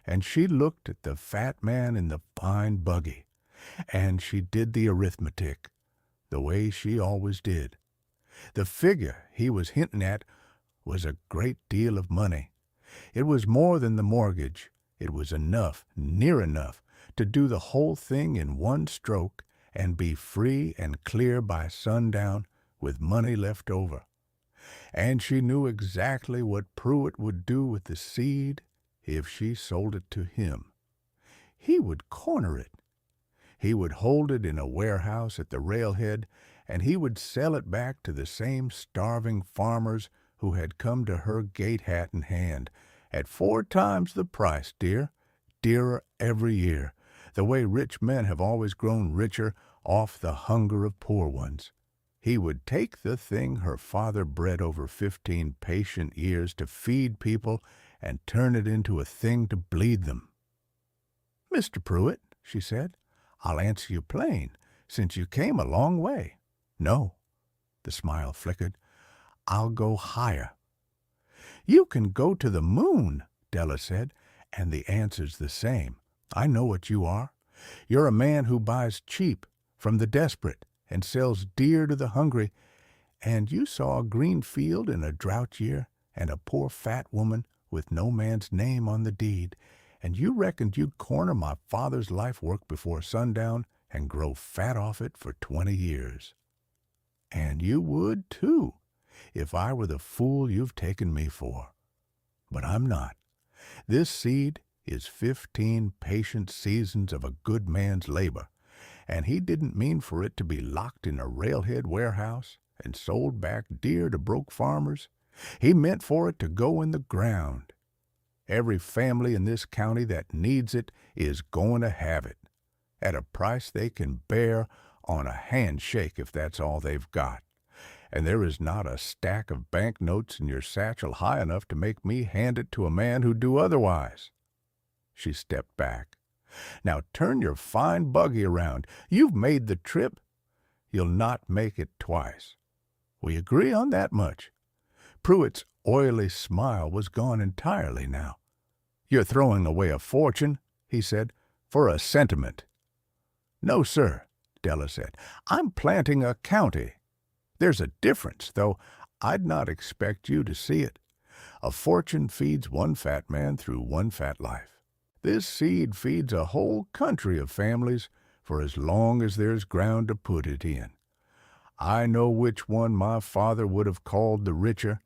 and she looked at the fat man in the fine buggy, and she did the arithmetic, the way she always did. The figure he was hinting at was a great deal of money. It was more than the mortgage. It was enough, near enough, to do the whole thing in one stroke and be free and clear by sundown with money left over. And she knew exactly what Pruitt would do with the seed if she sold it to him. He would corner it. He would hold it in a warehouse at the railhead, and he would sell it back to the same starving farmers who had come to her gate hat in hand, at 4 times the price, dear, dearer every year, the way rich men have always grown richer off the hunger of poor ones. He would take the thing her father bred over 15 patient years to feed people and turn it into a thing to bleed them. "Mr. Pruitt," she said, "I'll answer you plain, since you came a long way." "No," the smile flickered, "I'll go higher." "You can go to the moon," Della said, "and the answer's the same. I know what you are. You're a man who buys cheap from the desperate and sells dear to the hungry, and you saw a green field in a drought year and a poor fat woman with no man's name on the deed, and you reckoned you'd corner my father's life work before sundown and grow fat off it for 20 years. And you would, too, if I were the fool you've taken me for. But I'm not. This seed is 15 patient seasons of a good man's labor, and he didn't mean for it to be locked in a railhead warehouse and sold back dear to broke farmers. He meant for it to go in the ground. Every family in this county that needs it is going to have it, at a price they can bear on a handshake if that's all they've got. And there is not a stack of banknotes in your satchel high enough to make me hand it to a man who'd do otherwise." She stepped back. "Now turn your fine buggy around. You've made the trip. You'll not make it twice. We agree on that much." Pruitt's oily smile was gone entirely now. "You're throwing away a fortune," he said, "for a sentiment." "No, sir," Della said. "I'm planting a county. There's a difference, though I'd not expect you to see it. A fortune feeds one fat man through one fat life. This seed feeds a whole country of families for as long as there's ground to put it in. I know which one my father would have called the richer.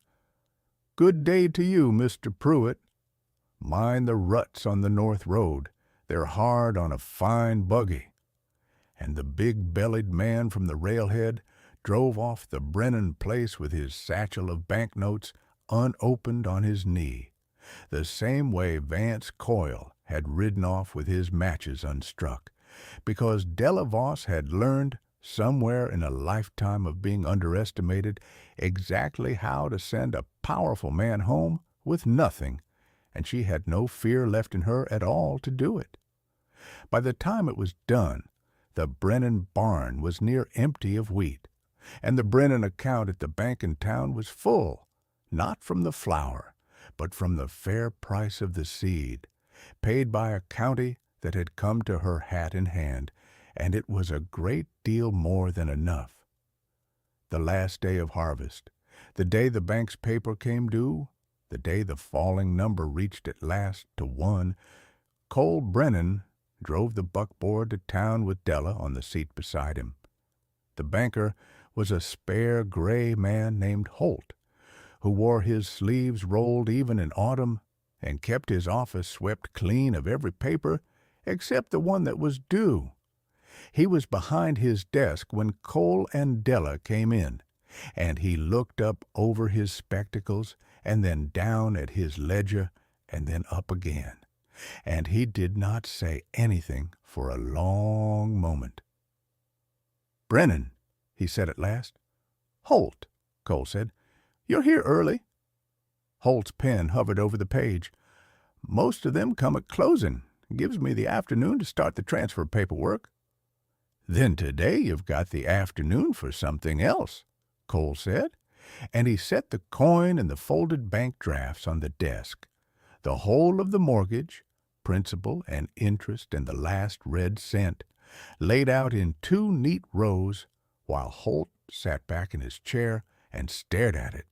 Good day to you, Mr. Pruitt. Mind the ruts on the North Road. They're hard on a fine buggy." And the big-bellied man from the railhead drove off the Brennan place with his satchel of banknotes unopened on his knee, the same way Vance Coyle had ridden off with his matches unstruck, because Della Voss had learned, somewhere in a lifetime of being underestimated, exactly how to send a powerful man home with nothing, and she had no fear left in her at all to do it. By the time it was done, the Brennan barn was near empty of wheat, and the Brennan account at the bank in town was full, not from the flour, but from the fair price of the seed, paid by a county that had come to her hat in hand, and it was a great deal more than enough. The last day of harvest, the day the bank's paper came due, the day the falling number reached at last to 1, Cole Brennan drove the buckboard to town with Della on the seat beside him. The banker was a spare gray man named Holt, who wore his sleeves rolled even in autumn and kept his office swept clean of every paper except the one that was due. He was behind his desk when Cole and Della came in, and he looked up over his spectacles and then down at his ledger and then up again, and he did not say anything for a long moment. "Brennan," he said at last. "Holt," Cole said. "You're here early." Holt's pen hovered over the page. "Most of them come at closing. Gives me the afternoon to start the transfer paperwork." "Then today you've got the afternoon for something else," Cole said, and he set the coin and the folded bank drafts on the desk. The whole of the mortgage, principal and interest and the last red cent, laid out in 2 neat rows, while Holt sat back in his chair and stared at it.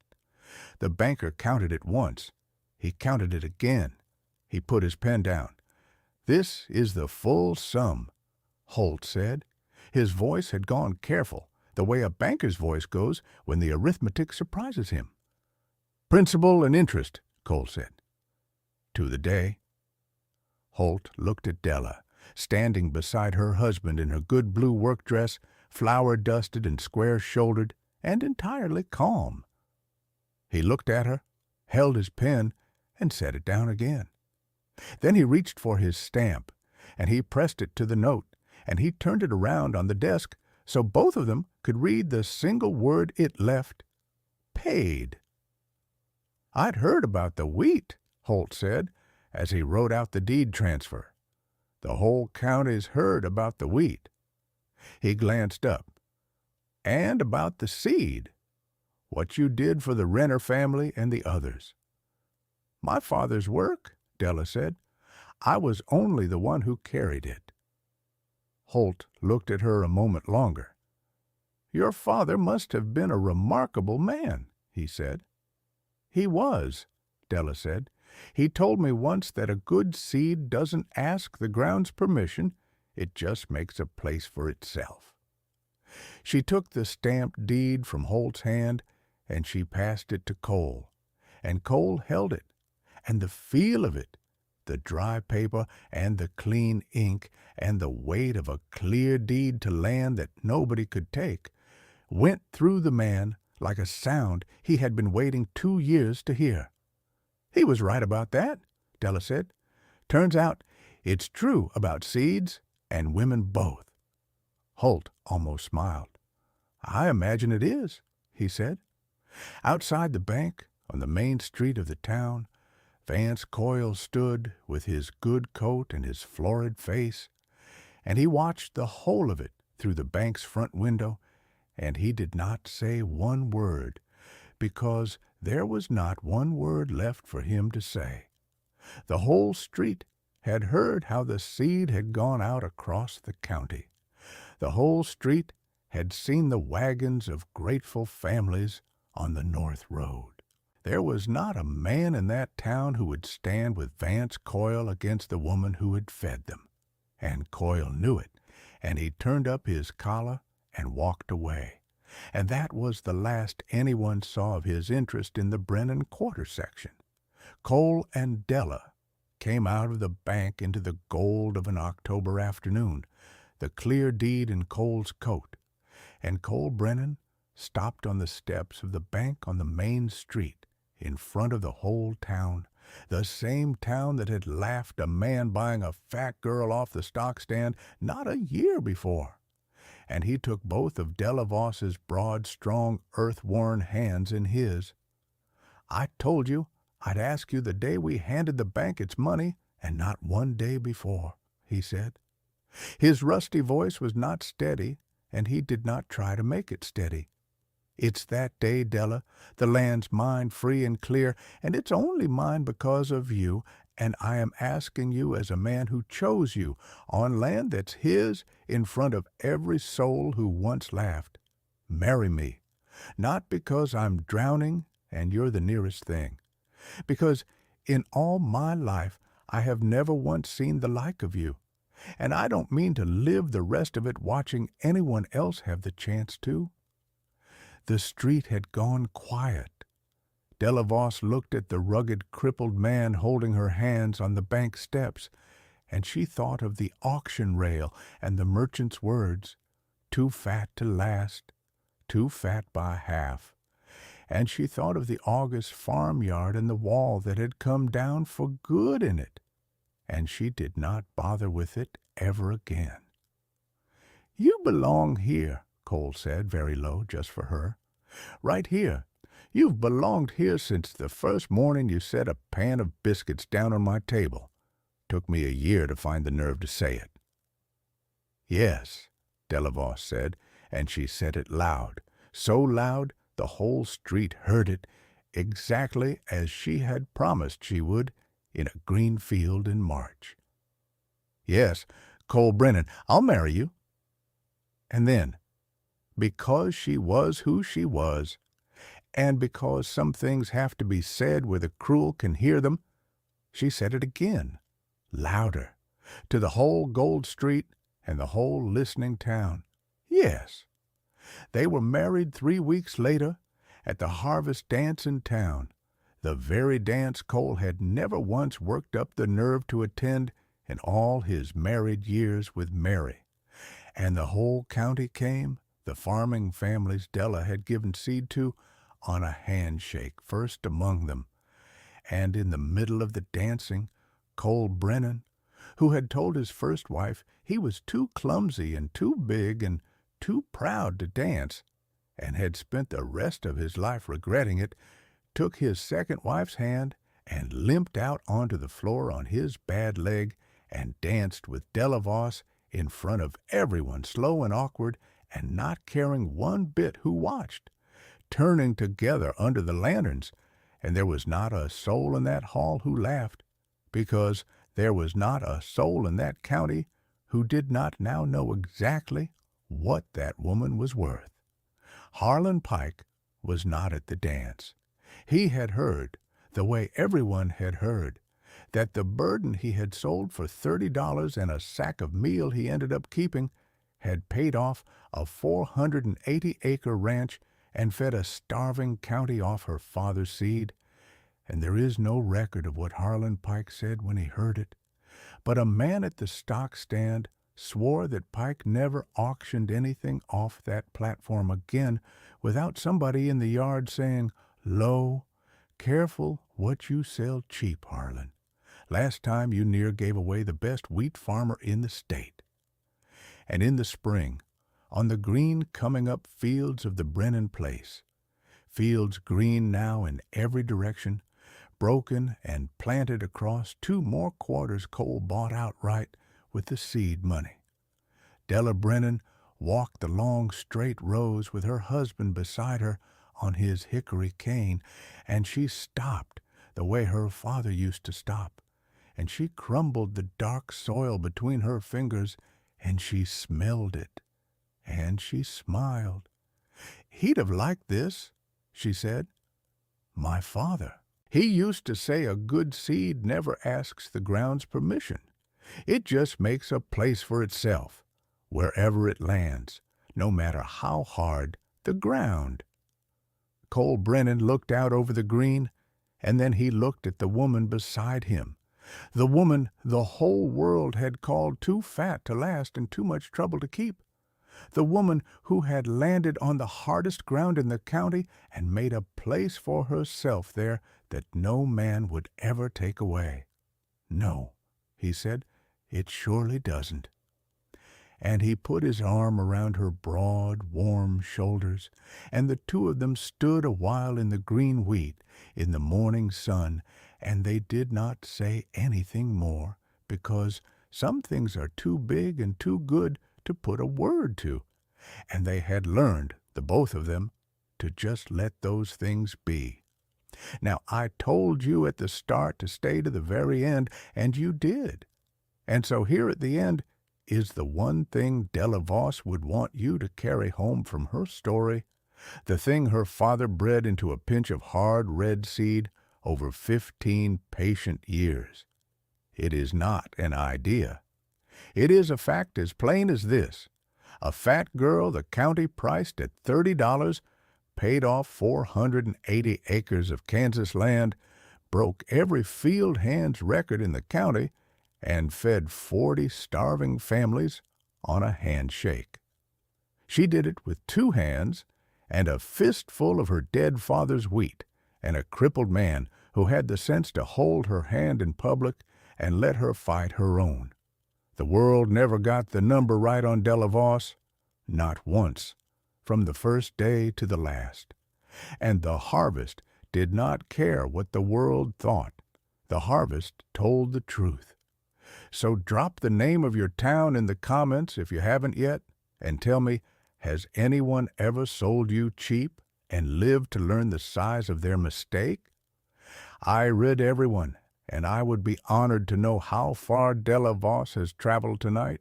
The banker counted it once. He counted it again. He put his pen down. "This is the full sum," Holt said. His voice had gone careful, the way a banker's voice goes when the arithmetic surprises him. "Principal and interest," Cole said. "To the day." Holt looked at Della, standing beside her husband in her good blue work dress, flour-dusted and square-shouldered, and entirely calm. He looked at her, held his pen, and set it down again. Then he reached for his stamp, and he pressed it to the note, and he turned it around on the desk so both of them could read the single word it left: paid. "I'd heard about the wheat," Holt said, as he wrote out the deed transfer. "The whole county's heard about the wheat." He glanced up. "And about the seed. What you did for the Renner family and the others." "My father's work," Della said. "I was only the one who carried it." Holt looked at her a moment longer. "Your father must have been a remarkable man," he said. "He was," Della said. "He told me once that a good seed doesn't ask the ground's permission, it just makes a place for itself." She took the stamped deed from Holt's hand, and she passed it to Cole, and Cole held it, and the feel of it, the dry paper and the clean ink and the weight of a clear deed to land that nobody could take, went through the man like a sound he had been waiting 2 years to hear. "He was right about that," Della said. "Turns out it's true about seeds and women both." Holt almost smiled. "I imagine it is," he said. Outside the bank, on the main street of the town, Vance Coyle stood with his good coat and his florid face, and he watched the whole of it through the bank's front window, and he did not say one word, because there was not one word left for him to say. The whole street had heard how the seed had gone out across the county. The whole street had seen the wagons of grateful families on the North Road. There was not a man in that town who would stand with Vance Coyle against the woman who had fed them, and Coyle knew it, and he turned up his collar and walked away, and that was the last anyone saw of his interest in the Brennan quarter section. Cole and Della came out of the bank into the gold of an October afternoon, the clear deed in Cole's coat, and Cole Brennan stopped on the steps of the bank on the main street in front of the whole town, the same town that had laughed a man buying a fat girl off the stock stand not a year before. And he took both of Della Voss's broad, strong, earth-worn hands in his. "I told you I'd ask you the day we handed the bank its money, and not one day before," he said. His rusty voice was not steady, and he did not try to make it steady. "It's that day, Della. The land's mine free and clear, and it's only mine because of you, and I am asking you as a man who chose you, on land that's his, in front of every soul who once laughed. Marry me, not because I'm drowning and you're the nearest thing, because in all my life I have never once seen the like of you, and I don't mean to live the rest of it watching anyone else have the chance to. The street had gone quiet. Della Voss looked at the rugged, crippled man holding her hands on the bank steps, and she thought of the auction rail and the merchant's words, "Too fat to last, too fat by half." And she thought of the August farmyard and the wall that had come down for good in it, and she did not bother with it ever again. "You belong here," Cole said, very low, just for her. "Right here. You've belonged here since the first morning you set a pan of biscuits down on my table. Took me a year to find the nerve to say it." "Yes," Della Voss said, and she said it loud, so loud the whole street heard it, exactly as she had promised she would in a green field in March. "Yes, Cole Brennan, I'll marry you." And then, because she was who she was, and because some things have to be said where the cruel can hear them, she said it again, louder, to the whole Gold Street and the whole listening town. Yes, they were married 3 weeks later at the harvest dance in town, the very dance Cole had never once worked up the nerve to attend in all his married years with Mary. And the whole county came, the farming families Della had given seed to, on a handshake, first among them. And in the middle of the dancing, Cole Brennan, who had told his first wife he was too clumsy and too big and too proud to dance, and had spent the rest of his life regretting it, took his second wife's hand and limped out onto the floor on his bad leg and danced with Della Voss in front of everyone, slow and awkward, and not caring one bit who watched, turning together under the lanterns, and there was not a soul in that hall who laughed, because there was not a soul in that county who did not now know exactly what that woman was worth. Harlan Pike was not at the dance. He had heard, the way everyone had heard, that the burden he had sold for $30 and a sack of meal he ended up keeping had paid off a 480-acre ranch and fed a starving county off her father's seed, and there is no record of what Harlan Pike said when he heard it. But a man at the stock stand swore that Pike never auctioned anything off that platform again without somebody in the yard saying, "Lo, careful what you sell cheap, Harlan. Last time you near gave away the best wheat farmer in the state." And in the spring, on the green coming-up fields of the Brennan place, fields green now in every direction, broken and planted across 2 more quarters Cole bought outright with the seed money, Della Brennan walked the long straight rows with her husband beside her on his hickory cane, and she stopped the way her father used to stop, and she crumbled the dark soil between her fingers, and she smelled it, and she smiled. "He'd have liked this," she said. "My father. He used to say a good seed never asks the ground's permission. It just makes a place for itself, wherever it lands, no matter how hard the ground." Cole Brennan looked out over the green, and then he looked at the woman beside him, the woman the whole world had called too fat to last and too much trouble to keep, the woman who had landed on the hardest ground in the county and made a place for herself there that no man would ever take away. "No," he said, "it surely doesn't." And he put his arm around her broad, warm shoulders, and the two of them stood a while in the green wheat, in the morning sun, and they did not say anything more, because some things are too big and too good to put a word to, and they had learned, the both of them, to just let those things be. Now, I told you at the start to stay to the very end, and you did. And so here at the end is the one thing Della Voss would want you to carry home from her story, the thing her father bred into a pinch of hard red seed over 15 patient years. It is not an idea. It is a fact as plain as this. A fat girl the county priced at $30 paid off 480 acres of Kansas land, broke every field hand's record in the county, and fed 40 starving families on a handshake. She did it with 2 hands and a fistful of her dead father's wheat, and a crippled man who had the sense to hold her hand in public and let her fight her own. The world never got the number right on Della Voss, not once, from the first day to the last. And the harvest did not care what the world thought. The harvest told the truth. So drop the name of your town in the comments if you haven't yet, and tell me, has anyone ever sold you cheap and lived to learn the size of their mistake? I rid everyone, and I would be honored to know how far Della Voss has traveled tonight,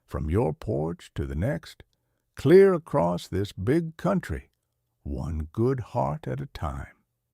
from your porch to the next, clear across this big country, one good heart at a time.